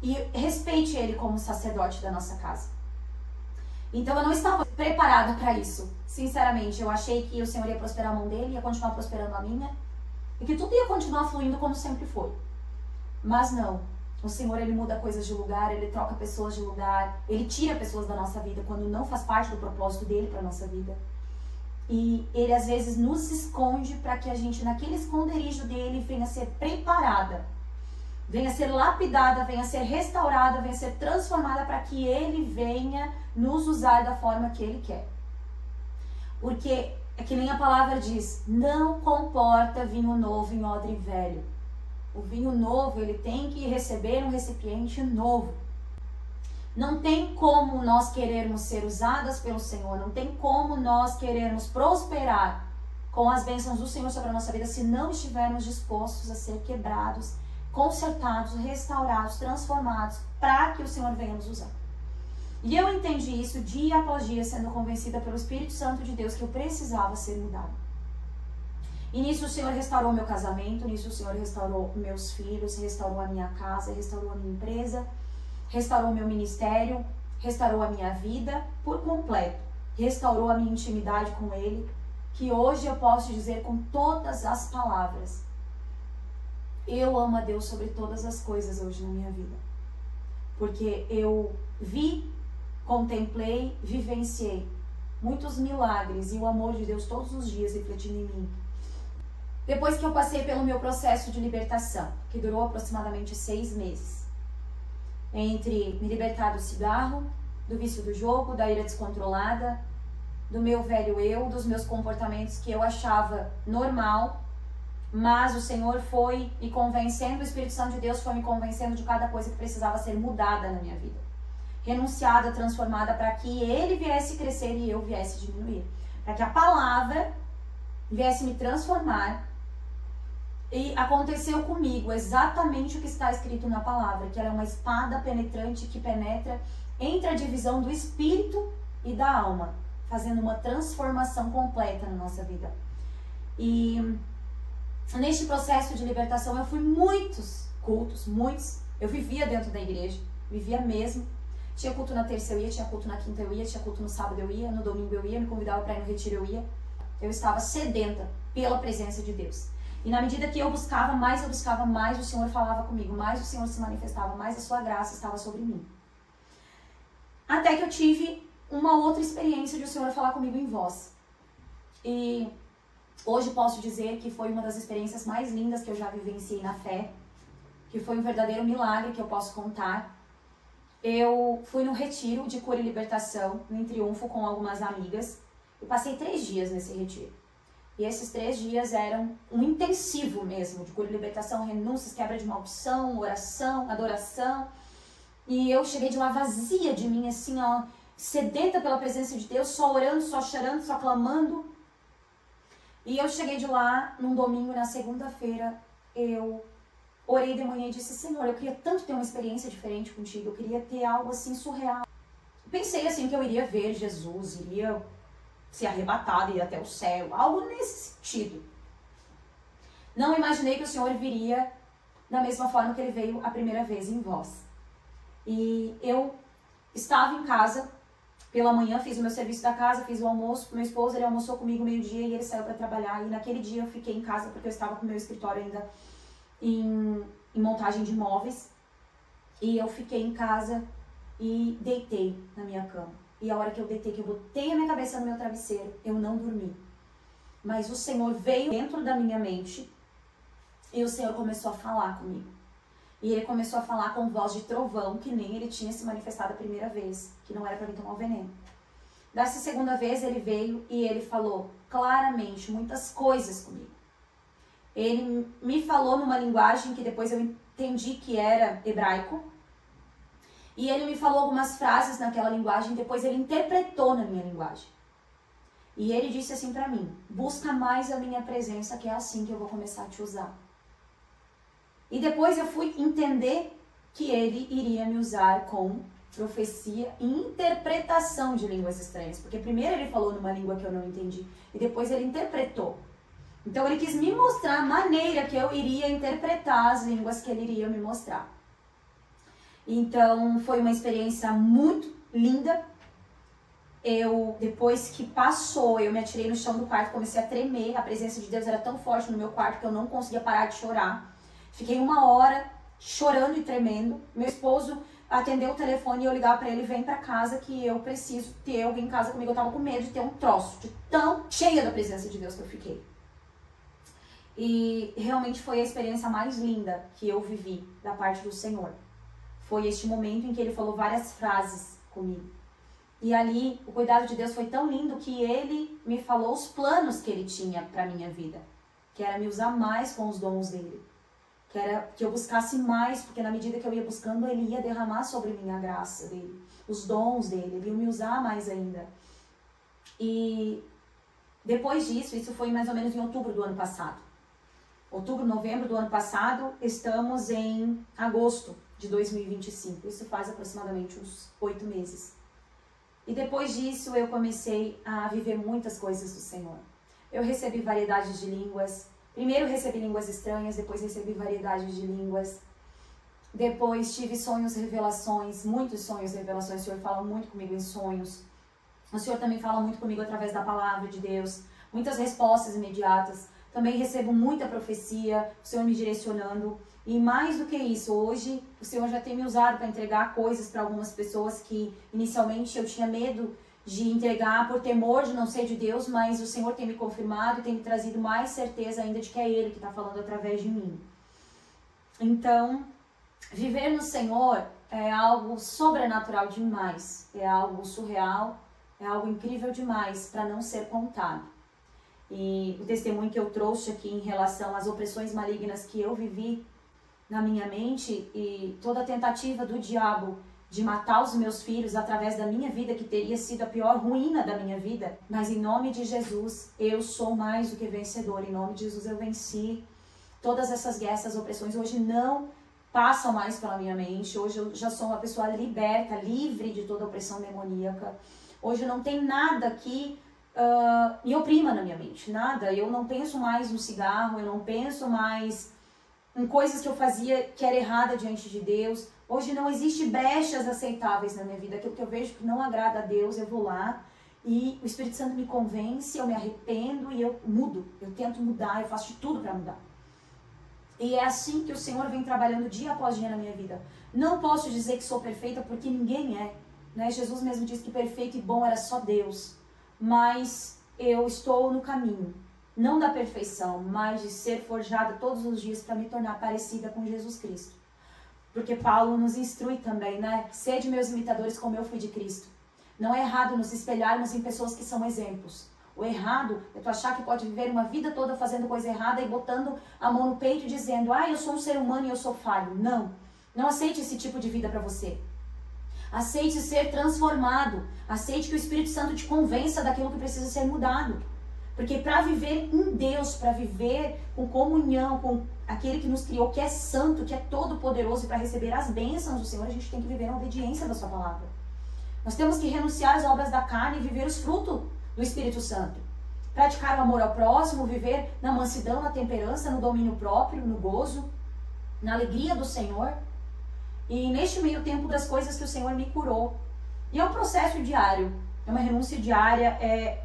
S1: E respeite ele como sacerdote da nossa casa. Então eu não estava preparada para isso. Sinceramente, eu achei que o Senhor ia prosperar a mão dele, ia continuar prosperando a minha, e que tudo ia continuar fluindo como sempre foi. Mas não. O Senhor, ele muda coisas de lugar, ele troca pessoas de lugar, ele tira pessoas da nossa vida quando não faz parte do propósito dele para a nossa vida. E ele às vezes nos esconde para que a gente, naquele esconderijo dele, venha a ser preparada, venha a ser lapidada, venha a ser restaurada, venha a ser transformada, para que ele venha nos usar da forma que ele quer. Porque é que nem a palavra diz: não comporta vinho novo em odre velho. O vinho novo, ele tem que receber um recipiente novo. Não tem como nós querermos ser usadas pelo Senhor, não tem como nós querermos prosperar com as bênçãos do Senhor sobre a nossa vida se não estivermos dispostos a ser quebrados, consertados, restaurados, transformados, para que o Senhor venha nos usar. E eu entendi isso dia após dia, sendo convencida pelo Espírito Santo de Deus que eu precisava ser mudada. E nisso o Senhor restaurou meu casamento, nisso o Senhor restaurou meus filhos, restaurou a minha casa, restaurou a minha empresa, restaurou meu ministério, restaurou a minha vida por completo, restaurou a minha intimidade com Ele, que hoje eu posso dizer com todas as palavras: eu amo a Deus sobre todas as coisas hoje na minha vida. Porque eu vi, contemplei, vivenciei muitos milagres e o amor de Deus todos os dias refletindo em mim. Depois que eu passei pelo meu processo de libertação, que durou aproximadamente 6 meses, entre me libertar do cigarro, do vício do jogo, da ira descontrolada, do meu velho eu, dos meus comportamentos que eu achava normal, mas o Senhor foi me convencendo, o Espírito Santo de Deus foi me convencendo de cada coisa que precisava ser mudada na minha vida. Renunciada, transformada, para que Ele viesse crescer e eu viesse diminuir. Para que a palavra viesse me transformar. E aconteceu comigo exatamente o que está escrito na palavra, que ela é uma espada penetrante que penetra entre a divisão do espírito e da alma, fazendo uma transformação completa na nossa vida. E neste processo de libertação eu fui muitos cultos, eu vivia dentro da igreja, vivia mesmo. Tinha culto na terça eu ia, tinha culto na quinta eu ia, tinha culto no sábado eu ia, no domingo eu ia, me convidava para ir no retiro eu ia. Eu estava sedenta pela presença de Deus. E na medida que eu buscava, mais o Senhor falava comigo, mais o Senhor se manifestava, mais a sua graça estava sobre mim. Até que eu tive uma outra experiência de o Senhor falar comigo em voz. E hoje posso dizer que foi uma das experiências mais lindas que eu já vivenciei na fé, que foi um verdadeiro milagre que eu posso contar. Eu fui no retiro de cura e libertação, no Em Triunfo, com algumas amigas. Eu passei 3 dias nesse retiro. E esses 3 dias eram um intensivo mesmo, de cura e libertação, renúncias, quebra de maldição, oração, adoração. E eu cheguei de lá vazia de mim, assim, ó, sedenta pela presença de Deus, só orando, só chorando, só clamando. E eu cheguei de lá num domingo, na segunda-feira, eu orei de manhã e disse: Senhor, eu queria tanto ter uma experiência diferente contigo, eu queria ter algo assim surreal. Pensei assim que eu iria ver Jesus, iria ser arrebatada, ir até o céu, algo nesse sentido. Não imaginei que o Senhor viria da mesma forma que Ele veio a primeira vez, em voz. E eu estava em casa, pela manhã fiz o meu serviço da casa, fiz o almoço pro meu esposo, ele almoçou comigo meio-dia e ele saiu para trabalhar. E naquele dia eu fiquei em casa porque eu estava com o meu escritório ainda em montagem de móveis. E eu fiquei em casa e deitei na minha cama. E a hora que eu deitei, que eu botei a minha cabeça no meu travesseiro, eu não dormi. Mas o Senhor veio dentro da minha mente e o Senhor começou a falar comigo. E Ele começou a falar com voz de trovão, que nem Ele tinha se manifestado a primeira vez, que não era para mim tomar o veneno. Dessa segunda vez Ele veio e Ele falou claramente muitas coisas comigo. Ele me falou numa linguagem que depois eu entendi que era hebraico. E Ele me falou algumas frases naquela linguagem, depois Ele interpretou na minha linguagem. E Ele disse assim para mim: busca mais a minha presença, que é assim que eu vou começar a te usar. E depois eu fui entender que Ele iria me usar com profecia e interpretação de línguas estranhas. Porque primeiro Ele falou numa língua que eu não entendi, e depois Ele interpretou. Então Ele quis me mostrar a maneira que eu iria interpretar as línguas que Ele iria me mostrar. Então, foi uma experiência muito linda. Depois que passou, eu me atirei no chão do quarto, comecei a tremer. A presença de Deus era tão forte no meu quarto que eu não conseguia parar de chorar. Fiquei 1 hora chorando e tremendo. Meu esposo atendeu o telefone e eu ligava para ele: vem para casa que eu preciso ter alguém em casa comigo. Eu tava com medo de ter um troço, de tão cheia da presença de Deus que eu fiquei. E realmente foi a experiência mais linda que eu vivi da parte do Senhor. Foi este momento em que Ele falou várias frases comigo. E ali, o cuidado de Deus foi tão lindo que Ele me falou os planos que Ele tinha para a minha vida. Que era me usar mais com os dons dEle. Que era que eu buscasse mais, porque na medida que eu ia buscando, Ele ia derramar sobre mim a graça dEle. Os dons dEle, Ele ia me usar mais ainda. E depois disso, isso foi mais ou menos em outubro do ano passado. Outubro, novembro do ano passado, estamos em agosto de 2025. Isso faz aproximadamente uns 8 meses. E depois disso eu comecei a viver muitas coisas do Senhor. Eu recebi variedades de línguas. Primeiro recebi línguas estranhas, depois recebi variedades de línguas. Depois tive sonhos, revelações, muitos sonhos, revelações. O Senhor fala muito comigo em sonhos. O Senhor também fala muito comigo através da palavra de Deus. Muitas respostas imediatas. Também recebo muita profecia, o Senhor me direcionando. E mais do que isso, hoje o Senhor já tem me usado para entregar coisas para algumas pessoas que inicialmente eu tinha medo de entregar por temor de não ser de Deus, mas o Senhor tem me confirmado e tem me trazido mais certeza ainda de que é Ele que está falando através de mim. Então, viver no Senhor é algo sobrenatural demais, é algo surreal, é algo incrível demais para não ser contado. E o testemunho que eu trouxe aqui em relação às opressões malignas que eu vivi na minha mente e toda a tentativa do diabo de matar os meus filhos através da minha vida, que teria sido a pior ruína da minha vida. Mas em nome de Jesus, eu sou mais do que vencedor. Em nome de Jesus, eu venci todas essas guerras, essas opressões. Hoje não passam mais pela minha mente. Hoje eu já sou uma pessoa liberta, livre de toda opressão demoníaca. Hoje não tem nada que me oprima na minha mente. Nada. Eu não penso mais no cigarro, eu não penso mais em coisas que eu fazia que era errada diante de Deus. Hoje não existe brechas aceitáveis na minha vida. Aquilo que eu vejo que não agrada a Deus, eu vou lá e o Espírito Santo me convence, eu me arrependo e eu mudo. Eu tento mudar, eu faço de tudo para mudar. E é assim que o Senhor vem trabalhando dia após dia na minha vida. Não posso dizer que sou perfeita porque ninguém é, né? Jesus mesmo disse que perfeito e bom era só Deus. Mas eu estou no caminho. Não da perfeição, mas de ser forjada todos os dias para me tornar parecida com Jesus Cristo. Porque Paulo nos instrui também, né? Sede meus imitadores como eu fui de Cristo. Não é errado nos espelharmos em pessoas que são exemplos. O errado é tu achar que pode viver uma vida toda fazendo coisa errada e botando a mão no peito e dizendo: ah, eu sou um ser humano e eu sou falho. Não. Não aceite esse tipo de vida para você. Aceite ser transformado. Aceite que o Espírito Santo te convença daquilo que precisa ser mudado. Porque para viver em Deus, para viver com comunhão com aquele que nos criou, que é santo, que é todo poderoso, e para receber as bênçãos do Senhor, a gente tem que viver na obediência da sua palavra. Nós temos que renunciar às obras da carne e viver os frutos do Espírito Santo. Praticar o amor ao próximo, viver na mansidão, na temperança, no domínio próprio, no gozo, na alegria do Senhor. E neste meio tempo das coisas que o Senhor me curou. E é um processo diário, é uma renúncia diária, é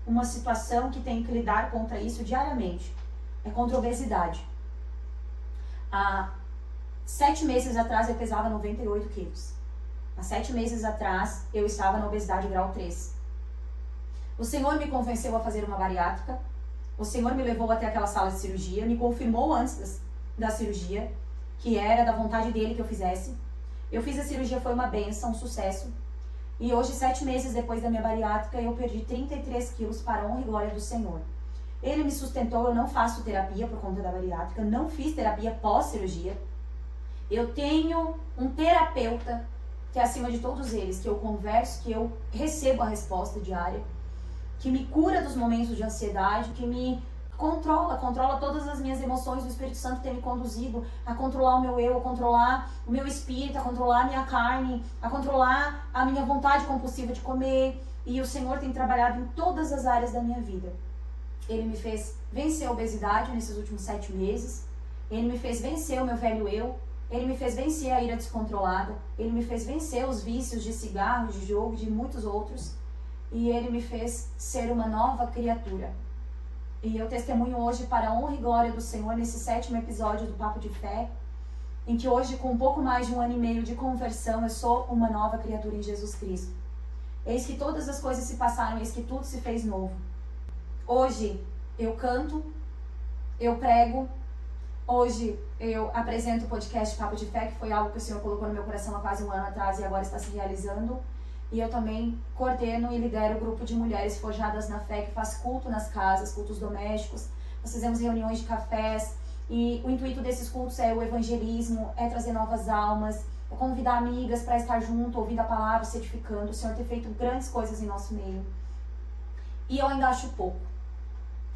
S1: uma situação que tem que lidar contra isso diariamente. É contra a obesidade. Há 7 meses atrás eu pesava 98 quilos. Há 7 meses atrás eu estava na obesidade grau 3. O Senhor me convenceu a fazer uma bariátrica. O Senhor me levou até aquela sala de cirurgia, me confirmou antes da cirurgia que era da vontade dele que eu fizesse. Eu fiz a cirurgia, foi uma bênção, um sucesso. E hoje, 7 meses depois da minha bariátrica, eu perdi 33 quilos para a honra e glória do Senhor. Ele me sustentou, eu não faço terapia por conta da bariátrica, não fiz terapia pós-cirurgia. Eu tenho um terapeuta, que é acima de todos eles, que eu converso, que eu recebo a resposta diária, que me cura dos momentos de ansiedade, que me controla todas as minhas emoções. O Espírito Santo tem me conduzido a controlar o meu eu, a controlar o meu espírito, a controlar a minha carne, a controlar a minha vontade compulsiva de comer. E o Senhor tem trabalhado em todas as áreas da minha vida. Ele me fez vencer a obesidade nesses últimos 7 meses. Ele me fez vencer o meu velho eu. Ele me fez vencer a ira descontrolada. Ele me fez vencer os vícios de cigarro, de jogo, de muitos outros. E Ele me fez ser uma nova criatura. E eu testemunho hoje para a honra e glória do Senhor nesse 7º episódio do Papo de Fé, em que hoje, com um pouco mais de 1 ano e meio de conversão, eu sou uma nova criatura em Jesus Cristo. Eis que todas as coisas se passaram, eis que tudo se fez novo. Hoje eu canto, eu prego, hoje eu apresento o podcast Papo de Fé, que foi algo que o Senhor colocou no meu coração há quase 1 ano atrás e agora está se realizando. E eu também coordeno e lidero o grupo de mulheres forjadas na fé, que faz culto nas casas, cultos domésticos. Nós fizemos reuniões de cafés e o intuito desses cultos é o evangelismo, é trazer novas almas, é convidar amigas para estar junto, ouvindo a palavra, se edificando. O Senhor tem feito grandes coisas em nosso meio. E eu ainda acho pouco.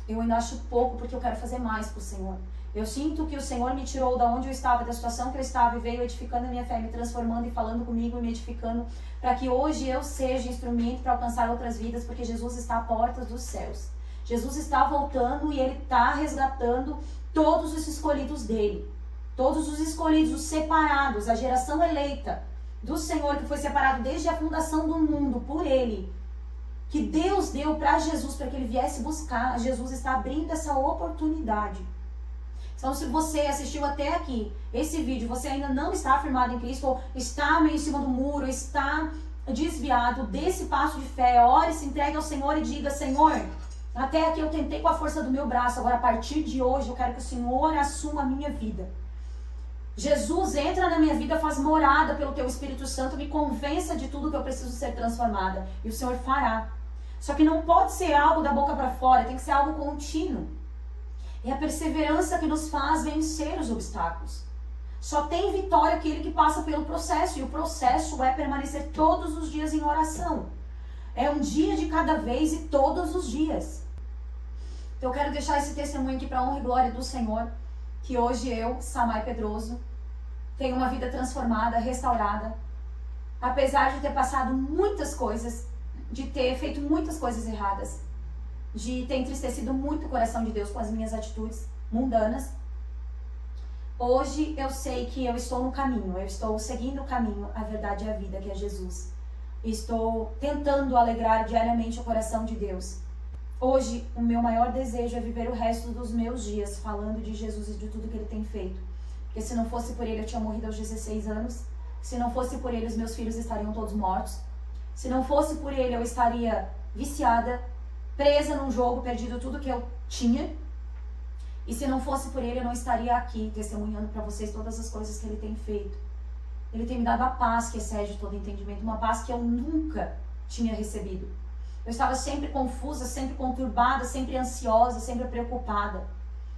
S1: eu ainda acho pouco porque eu quero fazer mais pro Senhor. Eu sinto que o Senhor me tirou da onde eu estava, da situação que eu estava e veio edificando a minha fé, me transformando e falando comigo e me edificando para que hoje eu seja instrumento para alcançar outras vidas, porque Jesus está à porta dos céus. Jesus está voltando e Ele está resgatando todos os escolhidos dele. Todos os escolhidos, os separados, a geração eleita do Senhor que foi separado desde a fundação do mundo por Ele. Que Deus deu para Jesus para que Ele viesse buscar. Jesus está abrindo essa oportunidade. Então, se você assistiu até aqui esse vídeo, você ainda não está afirmado em Cristo, ou está meio em cima do muro, está desviado desse passo de fé, ore, se entregue ao Senhor e diga: Senhor, até aqui eu tentei com a força do meu braço, agora a partir de hoje eu quero que o Senhor assuma a minha vida. Jesus, entra na minha vida, faz morada pelo Teu Espírito Santo, me convença de tudo que eu preciso ser transformada. E o Senhor fará. Só que não pode ser algo da boca para fora, tem que ser algo contínuo. É a perseverança que nos faz vencer os obstáculos. Só tem vitória aquele que passa pelo processo. E o processo é permanecer todos os dias em oração. É um dia de cada vez e todos os dias. Então eu quero deixar esse testemunho aqui para a honra e glória do Senhor. Que hoje eu, Samay Pedroso, tenho uma vida transformada, restaurada. Apesar de ter passado muitas coisas, de ter feito muitas coisas erradas, de ter entristecido muito o coração de Deus com as minhas atitudes mundanas. Hoje eu sei que eu estou no caminho, eu estou seguindo o caminho, a verdade e a vida, que é Jesus. Estou tentando alegrar diariamente o coração de Deus. Hoje o meu maior desejo é viver o resto dos meus dias falando de Jesus e de tudo que Ele tem feito. Porque se não fosse por Ele eu tinha morrido aos 16 anos. Se não fosse por Ele os meus filhos estariam todos mortos. Se não fosse por Ele eu estaria viciada, presa num jogo, perdido tudo que eu tinha. E se não fosse por Ele, eu não estaria aqui testemunhando para vocês todas as coisas que Ele tem feito. Ele tem me dado a paz que excede todo entendimento, uma paz que eu nunca tinha recebido. Eu estava sempre confusa, sempre conturbada, sempre ansiosa, sempre preocupada.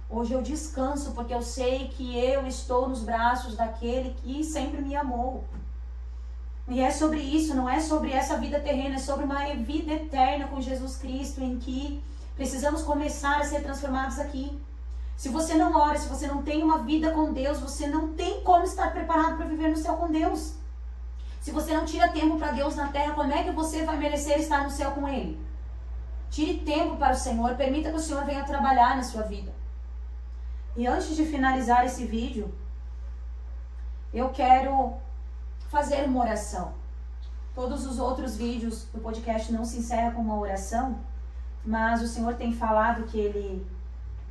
S1: Hoje eu descanso porque eu sei que eu estou nos braços daquele que sempre me amou. E é sobre isso, não é sobre essa vida terrena, é sobre uma vida eterna com Jesus Cristo, em que precisamos começar a ser transformados aqui. Se você não ora, se você não tem uma vida com Deus, você não tem como estar preparado para viver no céu com Deus. Se você não tira tempo para Deus na terra, como é que você vai merecer estar no céu com Ele? Tire tempo para o Senhor, permita que o Senhor venha trabalhar na sua vida. E antes de finalizar esse vídeo, eu quero fazer uma oração. Todos os outros vídeos do podcast não se encerram com uma oração, mas o Senhor tem falado que Ele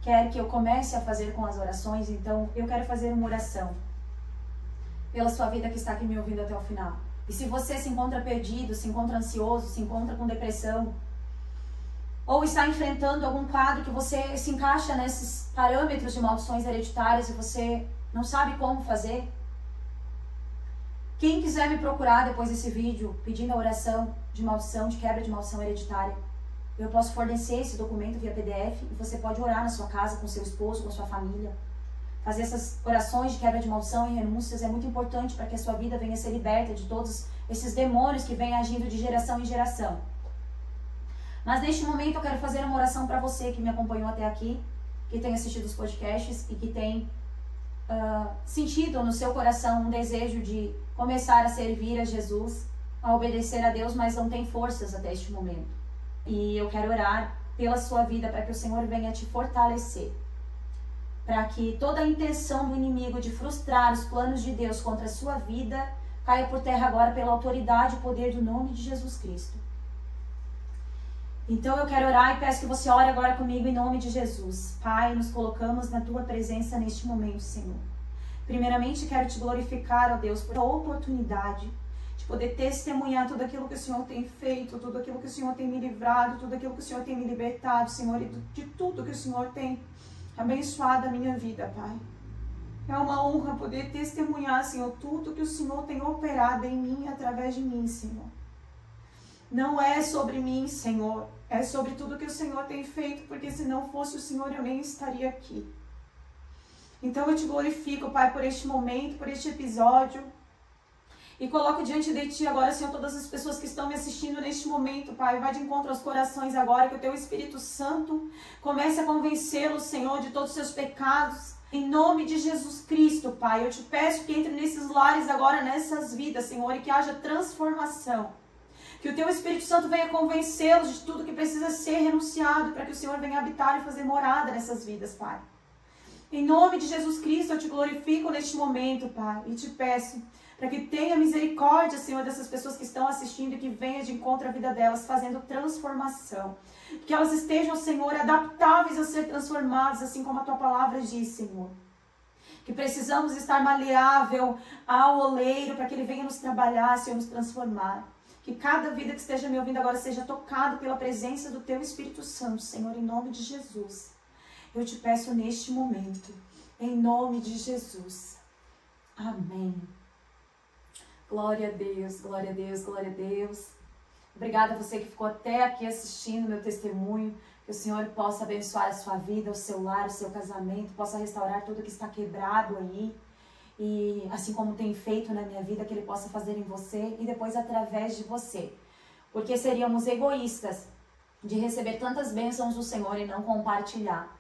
S1: quer que eu comece a fazer com as orações, então eu quero fazer uma oração pela sua vida que está aqui me ouvindo até o final. E se você se encontra perdido, se encontra ansioso, se encontra com depressão, ou está enfrentando algum quadro que você se encaixa nesses parâmetros de maldições hereditárias e você não sabe como fazer, quem quiser me procurar depois desse vídeo pedindo a oração de maldição, de quebra de maldição hereditária, eu posso fornecer esse documento via PDF e você pode orar na sua casa com seu esposo, com sua família. Fazer essas orações de quebra de maldição e renúncias é muito importante para que a sua vida venha a ser liberta de todos esses demônios que vêm agindo de geração em geração. Mas neste momento eu quero fazer uma oração para você que me acompanhou até aqui, que tem assistido os podcasts e que tem sentido no seu coração um desejo de começar a servir a Jesus, a obedecer a Deus, mas não tem forças até este momento. E eu quero orar pela sua vida para que o Senhor venha te fortalecer, para que toda a intenção do inimigo de frustrar os planos de Deus contra a sua vida caia por terra agora pela autoridade e poder do nome de Jesus Cristo. Então eu quero orar e peço que você ore agora comigo em nome de Jesus. Pai, nos colocamos na Tua presença neste momento, Senhor. Primeiramente quero Te glorificar, ó Deus, por a oportunidade de poder testemunhar tudo aquilo que o Senhor tem feito, tudo aquilo que o Senhor tem me livrado, tudo aquilo que o Senhor tem me libertado, Senhor, e de tudo que o Senhor tem abençoado a minha vida, Pai. É uma honra poder testemunhar, Senhor, tudo que o Senhor tem operado em mim, através de mim, Senhor. Não é sobre mim, Senhor, é sobre tudo que o Senhor tem feito, porque se não fosse o Senhor, eu nem estaria aqui. Então eu Te glorifico, Pai, por este momento, por este episódio. E coloco diante de Ti agora, Senhor, todas as pessoas que estão me assistindo neste momento, Pai. Vai de encontro aos corações agora, que o Teu Espírito Santo comece a convencê-los, Senhor, de todos os seus pecados. Em nome de Jesus Cristo, Pai, eu Te peço que entre nesses lares agora, nessas vidas, Senhor, e que haja transformação. Que o Teu Espírito Santo venha convencê-los de tudo que precisa ser renunciado, para que o Senhor venha habitar e fazer morada nessas vidas, Pai. Em nome de Jesus Cristo, eu Te glorifico neste momento, Pai, e Te peço para que tenha misericórdia, Senhor, dessas pessoas que estão assistindo e que venha de encontro à vida delas, fazendo transformação. Que elas estejam, Senhor, adaptáveis a ser transformadas, assim como a Tua palavra diz, Senhor. Que precisamos estar maleável ao oleiro, para que Ele venha nos trabalhar, Senhor, nos transformar. Que cada vida que esteja me ouvindo agora seja tocada pela presença do Teu Espírito Santo, Senhor, em nome de Jesus. Eu Te peço neste momento, em nome de Jesus. Amém. Glória a Deus, glória a Deus, glória a Deus. Obrigada a você que ficou até aqui assistindo meu testemunho. Que o Senhor possa abençoar a sua vida, o seu lar, o seu casamento, possa restaurar tudo que está quebrado aí. E assim como tem feito na minha vida, que Ele possa fazer em você e depois através de você. Porque seríamos egoístas de receber tantas bênçãos do Senhor e não compartilhar.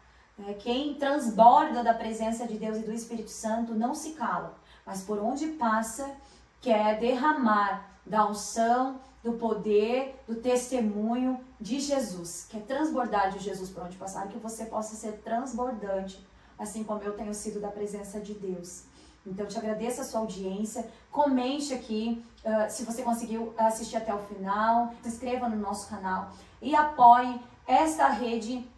S1: Quem transborda da presença de Deus e do Espírito Santo não se cala, mas por onde passa quer derramar da unção, do poder, do testemunho de Jesus. Quer transbordar de Jesus por onde passar, que você possa ser transbordante, assim como eu tenho sido da presença de Deus. Então, eu te agradeço a sua audiência. Comente aqui se você conseguiu assistir até o final. Se inscreva no nosso canal e apoie esta rede,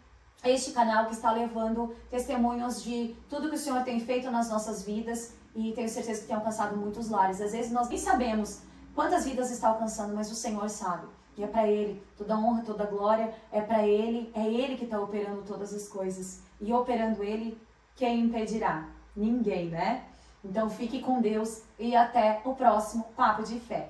S1: este canal que está levando testemunhos de tudo que o Senhor tem feito nas nossas vidas. E tenho certeza que tem alcançado muitos lares. Às vezes nós nem sabemos quantas vidas está alcançando, mas o Senhor sabe. E é para Ele, toda honra, toda glória é para Ele. É Ele que está operando todas as coisas. E operando Ele, quem impedirá? Ninguém, né? Então fique com Deus e até o próximo Papo de Fé.